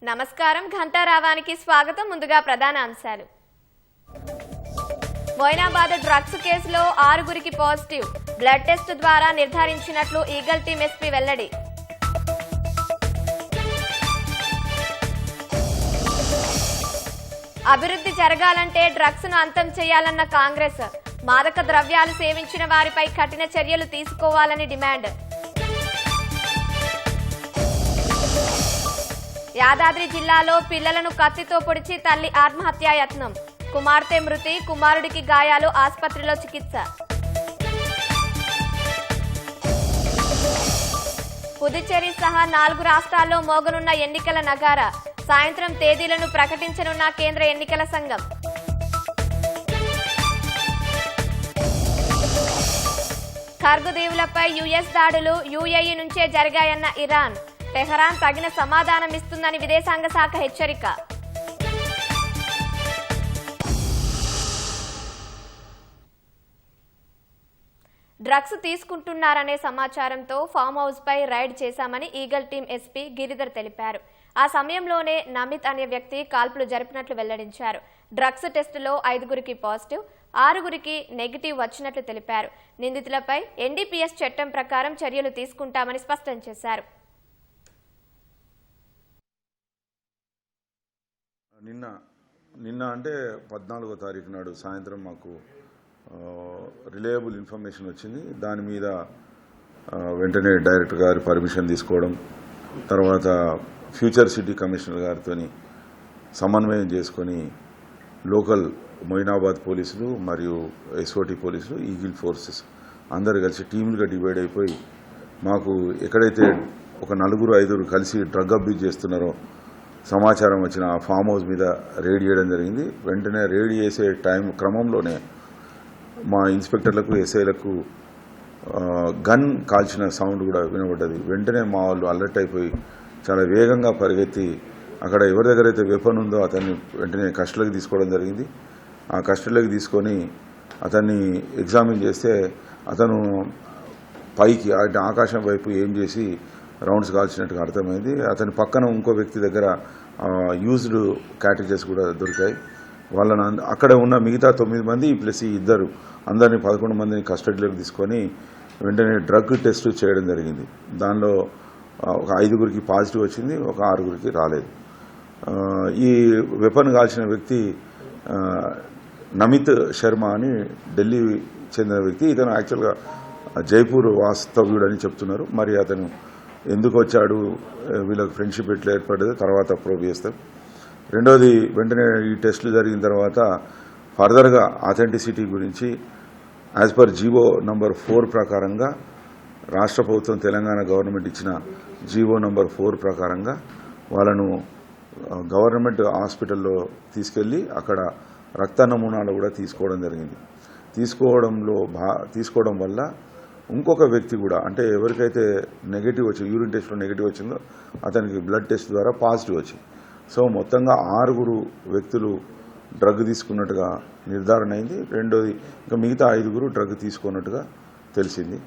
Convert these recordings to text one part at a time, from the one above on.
నమస్కారం ఘంటారావానికి స్వాగతం. ముందుగా ప్రధాన అంశాలు. మొయినాబాద్ డ్రగ్స్ కేసులో 6గురికి పాజిటివ్, బ్లడ్ టెస్ట్ ద్వారా నిర్ధారించినట్లు ఈగల్ టీమ్ ఎస్పీ వెల్లడి. అభివృద్ధి జరగాలంటే డ్రగ్స్ ను అంతం చేయాలన్న కాంగ్రెస్, మాదక ద్రవ్యాలు సేవించిన వారిపై కఠిన చర్యలు తీసుకోవాలని డిమాండ్. యాదాద్రి జిల్లాలో పిల్లలను కత్తితో పొడిచి తల్లి ఆత్మహత్యాయత్నం, కుమార్తె మృతి, కుమారుడికి గాయాలు, ఆసుపత్రిలో చికిత్స. పుదుచ్చేరి సహా 4 రాష్ట్రాల్లో మోగనున్న ఎన్నికల నగారా, సాయంత్రం తేదీలను ప్రకటించనున్న కేంద్ర ఎన్నికల సంఘం. ఖర్గు దీవులపై యుఎస్ దాడులు యుఏఈ నుంచే జరిగాయన్న ఇరాన్, టెహరాన్ తగిన సమాధానమిస్తుందని విదేశాంగ శాఖ హెచ్చరిక. డ్రగ్స్ తీసుకుంటున్నారనే సమాచారంతో ఫామ్ హౌస్ పై రైడ్ చేశామని ఈగల్ టీమ్ ఎస్పీ గిరిధర్ తెలిపారు. ఆ సమయంలోనే నమిత్ అనే వ్యక్తి కాల్పులు జరిపినట్లు వెల్లడించారు. డ్రగ్స్ టెస్టులో 5గురికి పాజిటివ్, 6గురికి నెగిటివ్ వచ్చినట్లు తెలిపారు. నిందితులపై ఎన్డీపీఎస్ చట్టం ప్రకారం చర్యలు తీసుకుంటామని స్పష్టం చేశారు. నిన్న అంటే 14వ తారీఖు నాడు సాయంత్రం మాకు రిలయబుల్ ఇన్ఫర్మేషన్ వచ్చింది. దాని మీద వెంటనే డైరెక్టర్ గారి పర్మిషన్ తీసుకోవడం, తర్వాత ఫ్యూచర్ సిటీ కమిషనర్ గారితో సమన్వయం చేసుకొని లోకల్ మొయినాబాద్ పోలీసులు మరియు ఎస్ఓటీ పోలీసులు, ఈగిల్ ఫోర్సెస్ అందరు కలిసి టీములుగా డివైడ్ అయిపోయి మాకు ఎక్కడైతే ఒక 4-5 కలిసి డ్రగ్ అబ్యూజ్ చేస్తున్నారో సమాచారం వచ్చిన ఆ ఫామ్ హౌస్ మీద రేడ్ చేయడం జరిగింది. వెంటనే రేడ్ చేసే క్రమంలోనే మా ఇన్స్పెక్టర్లకు, ఎస్ఐలకు గన్ కాల్చిన సౌండ్ కూడా వినబడ్డది. వెంటనే మా వాళ్ళు అలర్ట్ అయిపోయి చాలా వేగంగా పరిగెత్తి అక్కడ ఎవరి దగ్గర అయితే వెపన్ ఉందో అతన్ని వెంటనే కస్టడీలోకి తీసుకోవడం జరిగింది. ఆ కస్టడీలోకి తీసుకొని అతన్ని ఎగ్జామిన్ చేస్తే అతను పైకి ఆకాశం వైపు ఏం చేసి రౌండ్స్ కాల్చినట్టుగా అర్థమైంది. అతని పక్కన ఇంకో వ్యక్తి దగ్గర యూజ్డ్ క్యాటేజెస్ కూడా దొరికాయి. వాళ్ళని అక్కడ ఉన్న మిగతా 9 మంది ప్లస్ ఈ ఇద్దరు అందరినీ 11 మందిని కస్టడీలోకి తీసుకొని వెంటనే డ్రగ్ టెస్ట్ చేయడం జరిగింది. దానిలో ఒక 5గురికి పాజిటివ్ వచ్చింది, ఒక 6గురికి రాలేదు. ఈ వెపన్ కాల్చిన వ్యక్తి నమిత్ శర్మ అని ఢిల్లీ చెందిన వ్యక్తి. ఇతను యాక్చువల్గా జైపూర్ వాస్తవ్యుడు అని చెప్తున్నారు. మరి అతను ఎందుకు వచ్చాడు, వీళ్ళకి ఫ్రెండ్షిప్ ఎట్లా ఏర్పడ్డదో తర్వాత ప్రూవ్ చేస్తాం. రెండోది, వెంటనే ఈ టెస్టులు జరిగిన తర్వాత ఫర్దర్గా ఆథెంటిసిటీ గురించి యాజ్ పర్ జీవో నంబర్ 4 ప్రకారంగా రాష్ట్ర ప్రభుత్వం తెలంగాణ గవర్నమెంట్ ఇచ్చిన జీవో నంబర్ 4 ప్రకారంగా వాళ్ళను గవర్నమెంట్ హాస్పిటల్లో తీసుకెళ్లి అక్కడ రక్త నమూనాలు కూడా తీసుకోవడం జరిగింది. తీసుకోవడం వల్ల ఇంకొక వ్యక్తి కూడా, అంటే ఎవరికైతే నెగిటివ్ వచ్చింది, యూరిన్ టెస్ట్లో నెగిటివ్ వచ్చిందో అతనికి బ్లడ్ టెస్ట్ ద్వారా పాజిటివ్ వచ్చింది. సో మొత్తంగా 6 వ్యక్తులు డ్రగ్ తీసుకున్నట్టుగా నిర్ధారణ అయింది. రెండోది, ఇంకా మిగతా 5 డ్రగ్ తీసుకున్నట్టుగా తెలిసింది.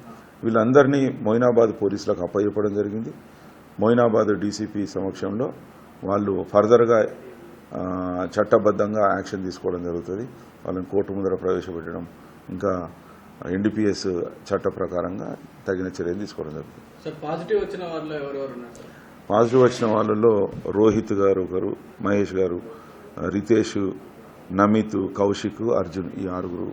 వీళ్ళందరినీ మొయినాబాద్ పోలీసులకు అప్పచెప్పడం జరిగింది. మొయినాబాద్ డీసీపీ సమక్షంలో వాళ్ళు ఫర్దర్గా చట్టబద్ధంగా యాక్షన్ తీసుకోవడం జరుగుతుంది. వాళ్ళని కోర్టు ముందర ప్రవేశపెట్టడం, ఇంకా ఎన్డీపీఎస్ చట్ట ప్రకారంగా తగిన చర్యలు తీసుకోవడం జరుగుతుంది. పాజిటివ్ వచ్చిన వాళ్ళు ఎవరెవరు ఉన్నారు? పాజిటివ్ వచ్చిన వాళ్ళలో రోహిత్ గారు ఒకరు, మహేష్ గారు, రితేష్, నమిత్, కౌశిక్, అర్జున్, ఈ 6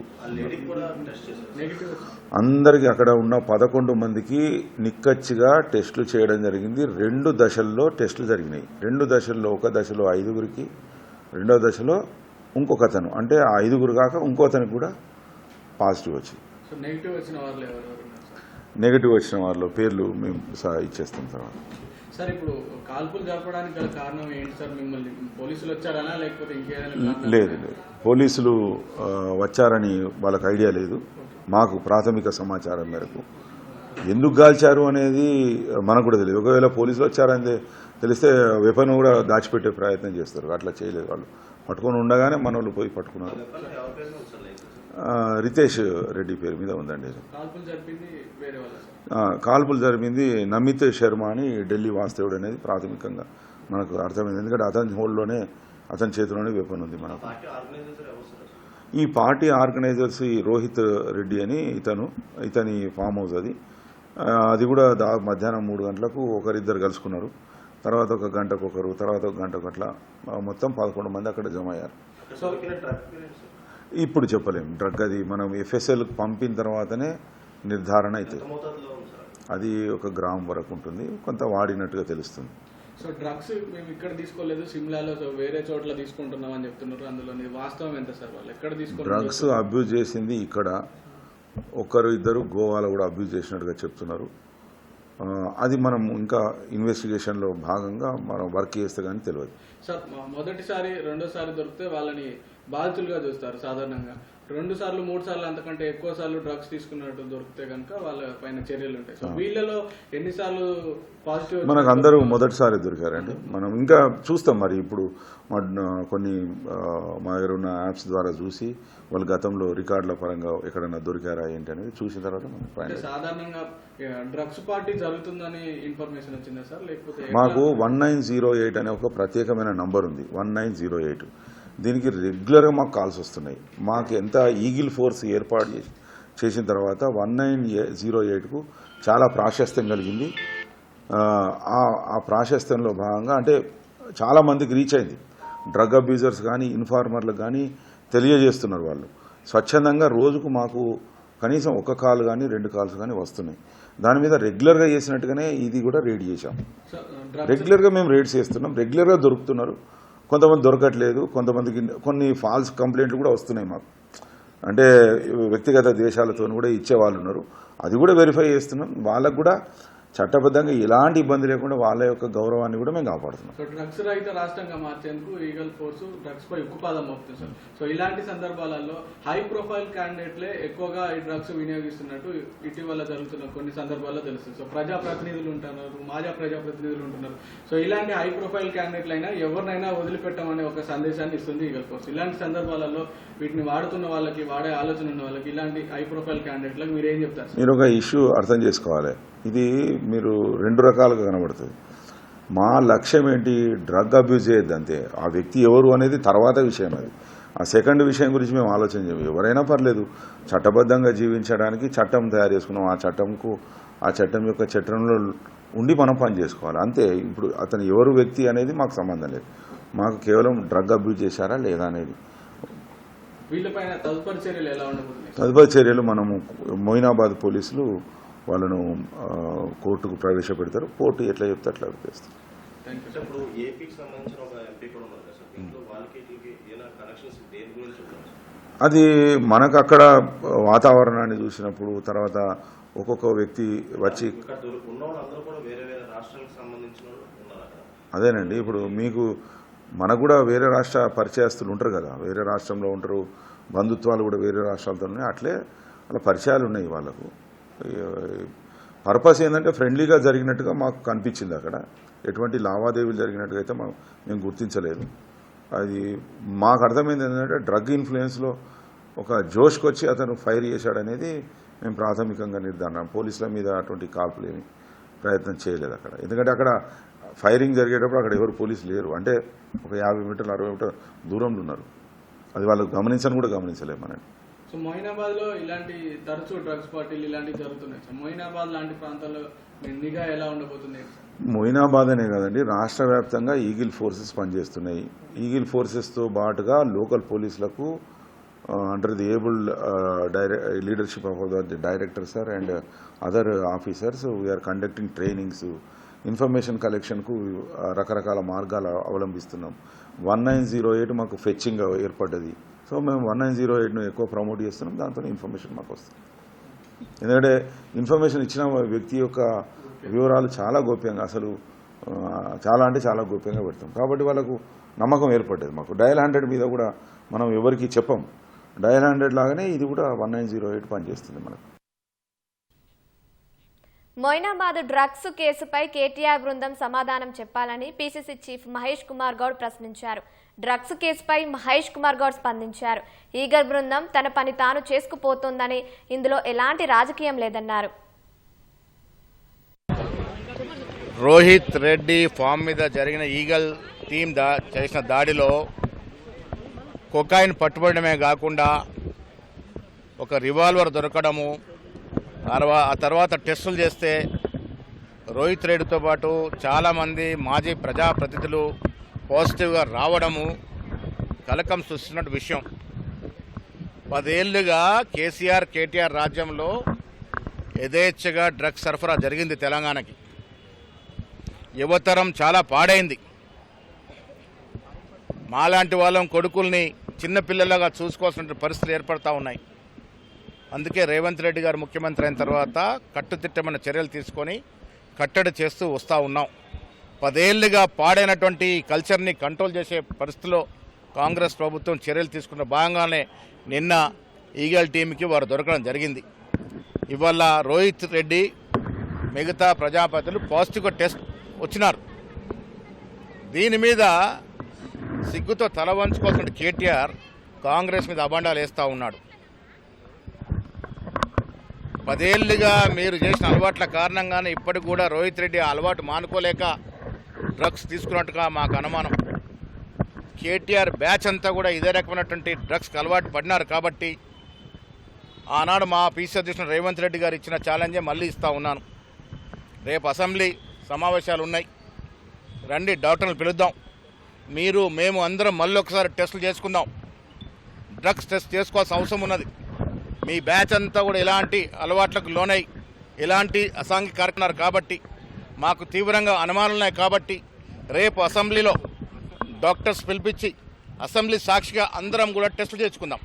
అందరికీ అక్కడ ఉన్న 11 మందికి నిక్కచ్చిగా టెస్టులు చేయడం జరిగింది. 2 దశల్లో టెస్టులు జరిగినాయి. 2 దశల్లో, ఒక దశలో 5గురికి, రెండో దశలో ఇంకొక అతను, అంటే ఆ 5 కాక ఇంకో అతనికి కూడా పాజిటివ్ వచ్చింది. నెగిటివ్ వచ్చిన వాళ్ళ పేర్లు మేము ఇచ్చేస్తాం తర్వాత. సార్, ఇప్పుడు కాల్పులు జరపడానికి గల కారణం ఏంటి సార్? మిమ్మల్ని పోలీసులు వచ్చారనా లేకపోతే ఇంకేదైనా? లేదు, పోలీసులు వచ్చారని వాళ్ళకి ఐడియా లేదు. మాకు ప్రాథమిక సమాచారం మేరకు ఎందుకు గాల్చారు అనేది మనకు కూడా తెలియదు. ఒకవేళ పోలీసులు వచ్చారని తెలిస్తే వెపన్ కూడా దాచిపెట్టే ప్రయత్నం చేస్తారు. అట్లా చేయలేదు. వాళ్ళు పట్టుకొని ఉండగానే మన వాళ్ళు పోయి పట్టుకున్నారు. రితేష్ రెడ్డి పేరు మీద ఉందండి. కాల్పులు జరిపింది వేరే వాళ్ళ సార్? కాల్పులు జరిపింది నమిత్ శర్మ అని ఢిల్లీ వాస్తవుడు అనేది ప్రాథమికంగా మనకు అర్థమైంది. ఎందుకంటే అతని హోల్డ్లోనే అతని చేతిలోనే వెపన్ ఉంది మనకు. ఈ పార్టీ ఆర్గనైజర్స్ ఈ రోహిత్ రెడ్డి అని ఇతని ఫామ్ హౌస్ అది కూడా మధ్యాహ్నం 3 గంటలకు ఒకరిద్దరు కలుసుకున్నారు. తర్వాత 1 గంటకు ఒకరు, తర్వాత 1 గంటకు అట్లా మొత్తం 11 మంది అక్కడ జమ అయ్యారు. ఇప్పుడు చెప్పలేము డ్రగ్, అది మనం FSLకు పంపిన తర్వాతనే నిర్ధారణ అవుతుంది. అది 1 గ్రామ్ వరకు ఉంటుంది, కొంత వాడినట్టుగా తెలుస్తుంది. సో డ్రగ్స్ మేము ఇక్కడ తీసుకోలేదు, సిమ్లాలో వేరే చోట్ల తీసుకుంటున్నాం అని చెప్తున్నారు. అందులో వాస్తవం ఎంత సార్? వాళ్ళు ఎక్కడ తీసుకుంటారు? డ్రగ్స్ అబ్యూజ్ చేసింది ఇక్కడ, ఒకరు ఇద్దరు గోవాలో కూడా అబ్యూజ్ చేసినట్టుగా చెప్తున్నారు. అది మనం ఇంకా ఇన్వెస్టిగేషన్లో భాగంగా మనం వర్క్ చేస్తే కానీ తెలియదు సార్. మొదటిసారి రెండోసారి దొరికితే వాళ్ళని బాధితులుగా చూస్తారు సాధారణంగా. 2 సార్లు 3 సార్లు అంతకంటే ఎక్కువ సార్లు డ్రగ్స్ తీసుకున్నట్టు దొరికితే కనుక వాళ్ళ పైన చర్యలు ఉంటాయి. సో వీళ్ళలో ఎన్నిసార్లు పాజిటివ్? మనకు అందరూ మొదటిసారి దొరికారండి. మనం ఇంకా చూస్తాం. మరి ఇప్పుడు కొన్ని మా దగ్గర ఉన్న యాప్స్ ద్వారా చూసి వాళ్ళు గతంలో రికార్డుల పరంగా ఎక్కడైనా దొరికారా ఏంటి అనేది చూసిన తర్వాత సాధారణంగా డ్రగ్స్ పార్టీ జరుగుతుందని ఇన్ఫర్మేషన్ వచ్చిందా సార్? లేకపోతే మాకు 1908 అనే ఒక ప్రత్యేకమైన నంబర్ ఉంది, 1908. దీనికి రెగ్యులర్గా మాకు కాల్స్ వస్తున్నాయి. మాకు ఎంత ఈగిల్ ఫోర్స్ ఏర్పాటు చేసిన తర్వాత 1908కు చాలా ప్రాశస్త్యం కలిగింది. ఆ ప్రాశస్త్యంలో భాగంగా అంటే చాలామందికి రీచ్ అయింది. డ్రగ్ అబ్యూజర్స్ కానీ ఇన్ఫార్మర్లకు కానీ తెలియజేస్తున్నారు. వాళ్ళు స్వచ్ఛందంగా రోజుకు మాకు కనీసం 1 కాల్ కానీ 2 కాల్స్ కానీ వస్తున్నాయి. దాని మీద రెగ్యులర్గా చేసినట్టుగానే ఇది కూడా రేడ్ చేశాం. రెగ్యులర్గా మేము రేడ్స్ చేస్తున్నాం, రెగ్యులర్గా దొరుకుతున్నారు. కొంతమంది దొరకట్లేదు, కొంతమందికి కొన్ని ఫాల్స్ కంప్లైంట్లు కూడా వస్తున్నాయి మాకు. అంటే వ్యక్తిగత దేశాలతో కూడా ఇచ్చేవాళ్ళు ఉన్నారు, అది కూడా వెరిఫై చేస్తున్నాం. వాళ్ళకు కూడా చట్టబద్ధంగా ఎలాంటి ఇబ్బంది లేకుండా వాళ్ళ యొక్క గౌరవాన్ని కూడా మేము కాపాడుతున్నాం. సో డ్రగ్స్ రహిత రాష్ట్రంగా మార్చేందుకు ఈగల్ ఫోర్స్ డ్రగ్స్ పై ఉక్కుపాదం మోపుతుంది సార్. సో ఇలాంటి సందర్భాలలో హై ప్రొఫైల్ క్యాండిడేట్లే ఎక్కువగా ఈ డ్రగ్స్ వినియోగిస్తున్నట్టు ఇటీవల జరుగుతున్న కొన్ని సందర్భాల్లో తెలుస్తుంది. సో ప్రజాప్రతినిధులు ఉంటున్నారు, మాజా ప్రజాప్రతినిధులు ఉంటున్నారు. సో ఇలాంటి హై ప్రొఫైల్ క్యాండిడేట్లైనా ఎవరినైనా వదిలిపెట్టమనే ఒక సందేశాన్ని ఇస్తుంది ఈగల్ ఫోర్స్. ఇలాంటి సందర్భాలలో వీటిని వాడుతున్న వాళ్ళకి, వాడే ఆలోచన ఉన్న వాళ్ళకి, ఇలాంటి హై ప్రొఫైల్ క్యాండిడేట్లకు మీరు ఏం చెప్తారు? మీరు ఒక ఇష్యూ అర్థం చేసుకోవాలి. ఇది మీరు 2 రకాలుగా కనబడుతుంది. మా లక్ష్యం ఏంటి? డ్రగ్ అబ్యూజ్ చేయొద్దు అంతే. ఆ వ్యక్తి ఎవరు అనేది తర్వాత విషయం. అది ఆ సెకండ్ విషయం గురించి మేము ఆలోచన చేయము. ఎవరైనా పర్లేదు, చట్టబద్ధంగా జీవించడానికి చట్టం తయారు చేసుకున్నాం. ఆ చట్టం యొక్క చట్టంలో ఉండి మనం పని చేసుకోవాలి అంతే. ఇప్పుడు అతను ఎవరు వ్యక్తి అనేది మాకు సంబంధం లేదు. మాకు కేవలం డ్రగ్ అబ్యూజ్ చేశారా లేదా అనేది. వీళ్ళపైన తదుపరి చర్యలు ఎలా ఉండబోతున్నాయి? తదుపరి చర్యలు మనము మొయినాబాద్ పోలీసులు వాళ్ళను కోర్టుకు ప్రవేశపెడతారు. కోర్టు ఎట్లా చెప్తే అట్లా చేస్తారు. అది మనకు అక్కడ వాతావరణాన్ని చూసినప్పుడు, తర్వాత ఒక్కొక్క వ్యక్తి వచ్చి అదేనండి. ఇప్పుడు మనకు కూడా వేరే రాష్ట్ర పరిచయస్తులు ఉంటారు కదా, వేరే రాష్ట్రంలో ఉంటారు, బంధుత్వాలు కూడా వేరే రాష్ట్రాలతో ఉన్నాయి. అట్లే అలా పరిచయాలు ఉన్నాయి వాళ్ళకు. పర్పస్ ఏంటంటే ఫ్రెండ్లీగా జరిగినట్టుగా మాకు కనిపించింది. అక్కడ ఎటువంటి లావాదేవీలు జరిగినట్టుగా అయితే మేము గుర్తించలేదు. అది మాకు అర్థమైంది ఏంటంటే డ్రగ్ ఇన్ఫ్లుయెన్స్లో ఒక జోష్కి వచ్చి అతను ఫైర్ చేశాడనేది మేము ప్రాథమికంగా నిర్ధారణ. పోలీసుల మీద అటువంటి కాల్పులు ఏమి ప్రయత్నం చేయలేదు అక్కడ. ఎందుకంటే అక్కడ ఫైరింగ్ జరిగేటప్పుడు అక్కడ ఎవరు పోలీసులు లేరు. అంటే ఒక 50 మీటర్లు 60 మీటర్ల దూరంలో ఉన్నారు. అది వాళ్ళు గమనించని కూడా గమనించలేము మనం. సో మొయినాబాద్లో ఇలాంటి తరచూ డ్రగ్స్ పార్టీలు ఇలాంటివి జరుగుతున్నాయి. సో మొయినాబాద్ లాంటి ప్రాంతాల్లో నిఘా ఎలా ఉండబోతుంది? మొయినాబాద్ అనే కాదండి, రాష్ట్ర వ్యాప్తంగా ఈగిల్ ఫోర్సెస్ పనిచేస్తున్నాయి. ఈగిల్ ఫోర్సెస్తో పాటుగా లోకల్ పోలీసులకు under the abled leadership of the director sir and other officers we are conducting trainings, information కలెక్షన్కు రకరకాల మార్గాలు అవలంబిస్తున్నాం. 1908 మాకు ఫెచ్చింగ్ ఏర్పడ్డది. సో మేము 1908ను ఎక్కువ ప్రమోట్ చేస్తున్నాం. దాంతో ఇన్ఫర్మేషన్ మాకు వస్తుంది. ఎందుకంటే ఇన్ఫర్మేషన్ ఇచ్చిన వ్యక్తి యొక్క వివరాలు చాలా గోప్యంగా, అసలు చాలా అంటే చాలా గోప్యంగా పెడతాం. కాబట్టి వాళ్ళకు నమ్మకం ఏర్పడ్డది. మాకు డయల్ 100 మీద కూడా మనం ఎవరికి చెప్పం. డయల్ 100 లాగానే ఇది కూడా 1908 పనిచేస్తుంది మనకు. మొయినాబాద్ డ్రగ్స్ కేసుపై కేటీఆర్ బృందం సమాధానం చెప్పాలని పీసీసీ చీఫ్ మహేష్ కుమార్ గౌడ్ ప్రశ్నించారు. డ్రగ్స్ కేసుపై మహేష్ కుమార్ గౌడ్ స్పందించారు. ఈగల్ బృందం తన పని తాను చేసుకుపోతోందని, ఇందులో ఎలాంటి రాజకీయం లేదన్నారు. రోహిత్ రెడ్డి ఫామ్ మీద జరిగిన ఈగల్ టీం చేసిన దాడిలో కొకాయిన్ పట్టుబడమే కాకుండా ఒక రివాల్వర్ దొరకడము, ఆ తర్వాత టెస్టులు చేస్తే రోహిత్ రెడ్డితో పాటు చాలామంది మాజీ ప్రజాప్రతినిధులు పాజిటివ్గా రావడము కలకం సృష్టిస్తున్న విషయం. 10 ఏళ్లుగా కేసీఆర్ కేటీఆర్ రాజ్యంలో యథేచ్ఛగా డ్రగ్స్ సరఫరా జరిగింది తెలంగాణకి. యువతరం చాలా పాడైంది. మాలాంటి వాళ్ళం కొడుకుల్ని చిన్నపిల్లలుగా చూసుకోవాల్సిన పరిస్థితులు ఏర్పడతా ఉన్నాయి. అందుకే రేవంత్ రెడ్డి గారు ముఖ్యమంత్రి అయిన తర్వాత కట్టుదిట్టమైన చర్యలు తీసుకొని కట్టడి చేస్తూ వస్తూ ఉన్నాం. 10 ఏళ్లుగా పాడైనటువంటి కల్చర్ని కంట్రోల్ చేసే పరిస్థితిలో కాంగ్రెస్ ప్రభుత్వం చర్యలు తీసుకున్న భాగంగానే నిన్న ఈగల్ టీంకి వారు దొరకడం జరిగింది. ఇవాళ రోహిత్ రెడ్డి మిగతా ప్రజాపతిలు పాజిటివ్గా టెస్ట్ వచ్చినారు. దీని మీద సిగ్గుతో తల వంచుకోవాల్సిన కేటీఆర్ కాంగ్రెస్ మీద అబండాలు వేస్తూ ఉన్నాడు. 10 ఏళ్లుగా మీరు చేసిన అలవాట్ల కారణంగానే ఇప్పటికి కూడా రోహిత్ రెడ్డి అలవాటు మానుకోలేక డ్రగ్స్ తీసుకున్నట్టుగా మాకు అనుమానం. కేటీఆర్ బ్యాచ్ అంతా కూడా ఇదే రకమైనటువంటి డ్రగ్స్కి అలవాటు పడినారు. కాబట్టి ఆనాడు మా పీసీ అధ్యక్షుడు రేవంత్ రెడ్డి గారు ఇచ్చిన ఛాలెంజే మళ్ళీ ఇస్తూ ఉన్నాను. రేపు అసెంబ్లీ సమావేశాలు ఉన్నాయి, రండి డాక్టర్లు పిలుద్దాం. మీరు మేము అందరం మళ్ళీ ఒకసారి టెస్టులు చేసుకుందాం. డ్రగ్స్ టెస్ట్ చేసుకోవాల్సిన అవసరం ఉన్నది. మీ బ్యాచ్ అంతా కూడా ఇలాంటి అలవాట్లకు లోనై ఇలాంటి అసాంఘిక కార్యక్రమాలు కాబట్టి మాకు తీవ్రంగా అనుమానాలు ఉన్నాయి. కాబట్టి రేపు అసెంబ్లీలో డాక్టర్స్ పిలిపించి అసెంబ్లీ సాక్షిగా అందరం కూడా టెస్టులు చేసుకుందాం.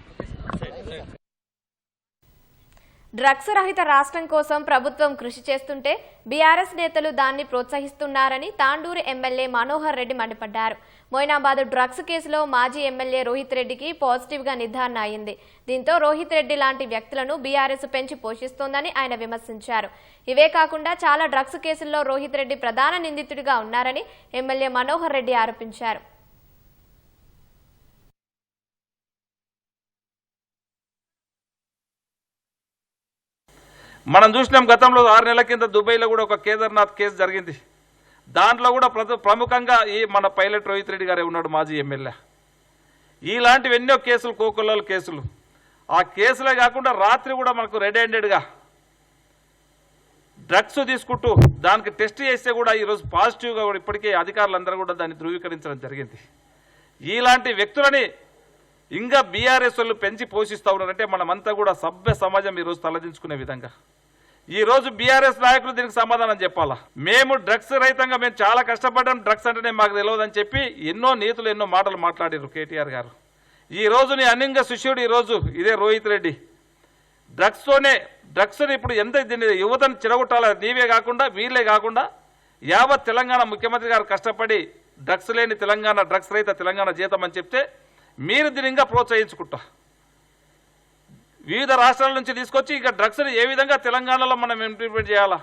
డ్రగ్స్ రహిత రాష్ట్రం కోసం ప్రభుత్వం కృషి చేస్తుంటే బీఆర్ఎస్ నేతలు దాన్ని ప్రోత్సహిస్తున్నారని తాండూరు ఎమ్మెల్యే మనోహర్ రెడ్డి మండిపడ్డారు. మొయినాబాద్ డ్రగ్స్ కేసులో మాజీ ఎమ్మెల్యే రోహిత్ రెడ్డికి పాజిటివ్గా నిర్ధారణ అయింది. దీంతో రోహిత్ రెడ్డి లాంటి వ్యక్తులను బీఆర్ఎస్ పెంచి పోషిస్తోందని ఆయన విమర్శించారు. ఇవే కాకుండా చాలా డ్రగ్స్ కేసుల్లో రోహిత్ రెడ్డి ప్రధాన నిందితుడిగా ఉన్నారని ఎమ్మెల్యే మనోహర్ రెడ్డి ఆరోపించారు. మనం చూసినాం గతంలో 6 నెలల కింద దుబాయ్లో కూడా ఒక కేదార్నాథ్ కేసు జరిగింది. దాంట్లో కూడా ప్రముఖంగా ఈ మన పైలట్ రోహిత్ రెడ్డి గారే ఉన్నాడు, మాజీ ఎమ్మెల్యే. ఇలాంటివి ఎన్నో కేసులు, కోకొల్లల కేసులు. ఆ కేసులే కాకుండా రాత్రి కూడా మనకు రెడ్ హ్యాండెడ్గా డ్రగ్స్ తీసుకుంటూ దానికి టెస్ట్ చేస్తే కూడా ఈరోజు పాజిటివ్గా కూడా ఇప్పటికే అధికారులందరూ కూడా దాన్ని ధృవీకరించడం జరిగింది. ఇలాంటి వ్యక్తులని ఇంకా బీఆర్ఎస్ వాళ్ళు పెంచి పోషిస్తూ ఉన్నారంటే మనమంతా కూడా సభ్య సమాజం ఈరోజు తలదించుకునే విధంగా ఈరోజు బీఆర్ఎస్ నాయకులు దీనికి సమాధానం చెప్పాలా. మేము డ్రగ్స్ రహితంగా మేము చాలా కష్టపడ్డాం, డ్రగ్స్ అంటేనే మాకు తెలియదని చెప్పి ఎన్నో నీతులు ఎన్నో మాటలు మాట్లాడారు కేటీఆర్ గారు. ఈరోజు నీ అన్నింగ శిష్యుడు ఈరోజు ఇదే రోహిత్ రెడ్డి. డ్రగ్స్ని ఇప్పుడు ఎంత దీన్ని యువతను చిరగొట్టాలి, నీవే కాకుండా వీళ్ళే కాకుండా యావత్ తెలంగాణ ముఖ్యమంత్రి గారు కష్టపడి డ్రగ్స్ లేని తెలంగాణ, డ్రగ్స్ రహిత తెలంగాణ జీతమని చెప్తే మీరు దీన్ని ఇంకా ప్రోత్సహించుకుంటా వివిధ రాష్ట్రాల నుంచి తీసుకొచ్చి ఇక డ్రగ్స్ని ఏ విధంగా తెలంగాణలో మనం ఇంప్లిమెంట్ చేయాలా,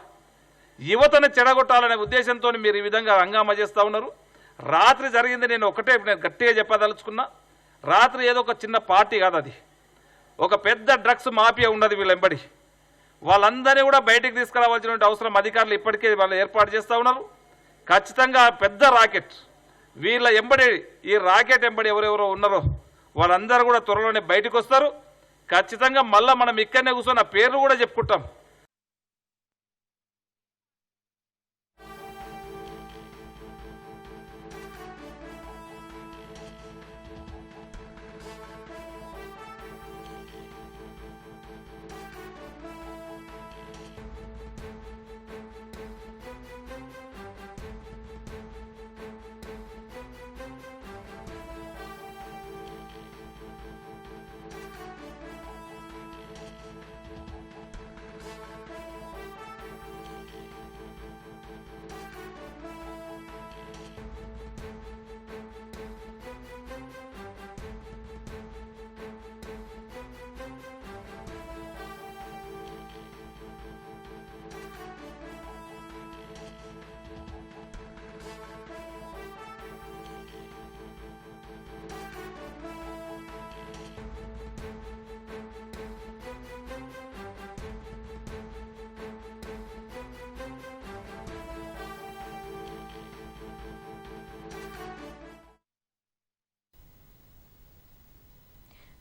యువతను చెడగొట్టాలనే ఉద్దేశంతో మీరు ఈ విధంగా హంగామా చేస్తూ ఉన్నారు. రాత్రి జరిగింది నేను గట్టిగా చెప్పదలుచుకున్నా. రాత్రి ఏదో ఒక చిన్న పార్టీ కాదు, అది ఒక పెద్ద డ్రగ్స్ మాఫియా ఉన్నది వీళ్ళ వెంబడి. వాళ్ళందరినీ కూడా బయటికి తీసుకురావాల్సిన అవసరం అధికారులు ఇప్పటికే వాళ్ళు ఏర్పాటు చేస్తూ ఉన్నారు. ఖచ్చితంగా పెద్ద రాకెట్ వీళ్ళ ఎంబడి, ఈ రాకెట్ ఎంబడి ఎవరెవరో ఉన్నారో వాళ్ళందరూ కూడా త్వరలోనే బయటకు వస్తారు. ఖచ్చితంగా మళ్ళీ మనం ఇక్కడనే కూర్చొని ఆ పేర్లు కూడా చెప్పుకుంటాం.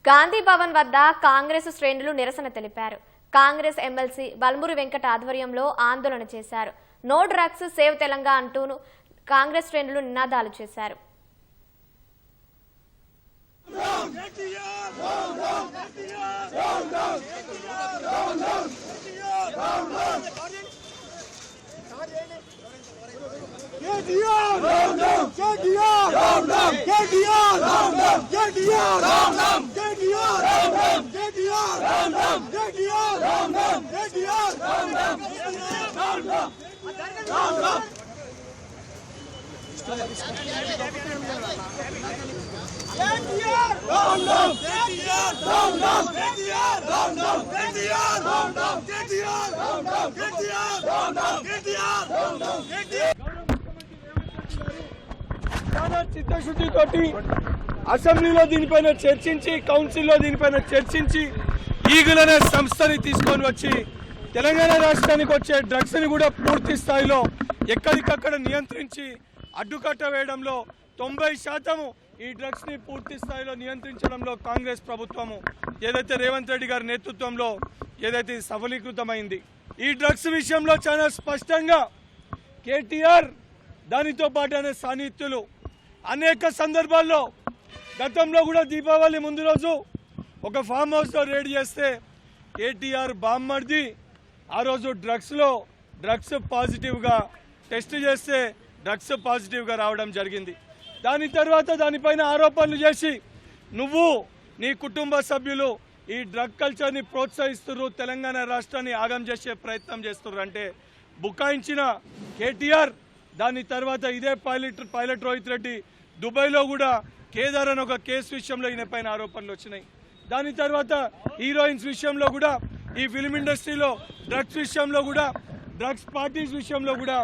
గాంధీ భవన్ వద్ద కాంగ్రెస్ శ్రేణులు నిరసన తెలిపారు. కాంగ్రెస్ ఎమ్మెల్సీ బల్మూరి వెంకట ఆధ్వర్యంలో ఆందోళన చేశారు. నో డ్రగ్స్ సేవ్ తెలంగాణ అంటూ కాంగ్రెస్ శ్రేణులు నినాదాలు చేశారు. చిత్తశుద్ధితోటి అసెంబ్లీలో దీనిపైన చర్చించి కౌన్సిల్లో దీనిపైన చర్చించి ఈగల్ అనే సంస్థని తీసుకొని వచ్చి తెలంగాణ రాష్ట్రానికి వచ్చే డ్రగ్స్ ని కూడా పూర్తి స్థాయిలో ఎక్కడికక్కడ నియంత్రించి అడ్డుకట్ట వేయడంలో 90% ఈ డ్రగ్స్ ని పూర్తి స్థాయిలో నియంత్రించడంలో కాంగ్రెస్ ప్రభుత్వము ఏదైతే రేవంత్ రెడ్డి గారి నేతృత్వంలో ఏదైతే సఫలీకృతమైంది. ఈ డ్రగ్స్ విషయంలో చాలా స్పష్టంగా కేటీఆర్ దానితో పాటు అనే సాన్నిహిత్యులు అనేక సందర్భాల్లో గతంలో కూడా దీపావళి ముందు రోజు ఒక ఫామ్ హౌస్లో రేడ్ చేస్తే కేటీఆర్ బామ్మర్ది ఆ రోజు డ్రగ్స్ పాజిటివ్గా టెస్ట్ చేస్తే డ్రగ్స్ పాజిటివ్గా రావడం జరిగింది. దాని తర్వాత దానిపైన ఆరోపణలు చేసి నువ్వు నీ కుటుంబ సభ్యులు ఈ డ్రగ్ కల్చర్ని ప్రోత్సహిస్తున్నారు, తెలంగాణ రాష్ట్రాన్ని ఆగం చేసే ప్రయత్నం చేస్తున్నారు అంటే బుకాయించిన కేటీఆర్ దాని తర్వాత ఇదే పైలట్ రోహిత్ రెడ్డి దుబాయ్లో కూడా కేదార్ అని ఒక కేసు విషయంలో ఈయన పైన ఆరోపణలు వచ్చినాయి. దాని తర్వాత హీరోయిన్స్ విషయంలో కూడా ఈ ఫిల్మ్ ఇండస్ట్రీలో డ్రగ్స్ విషయంలో కూడా డ్రగ్స్ పార్టీస్ విషయంలో కూడా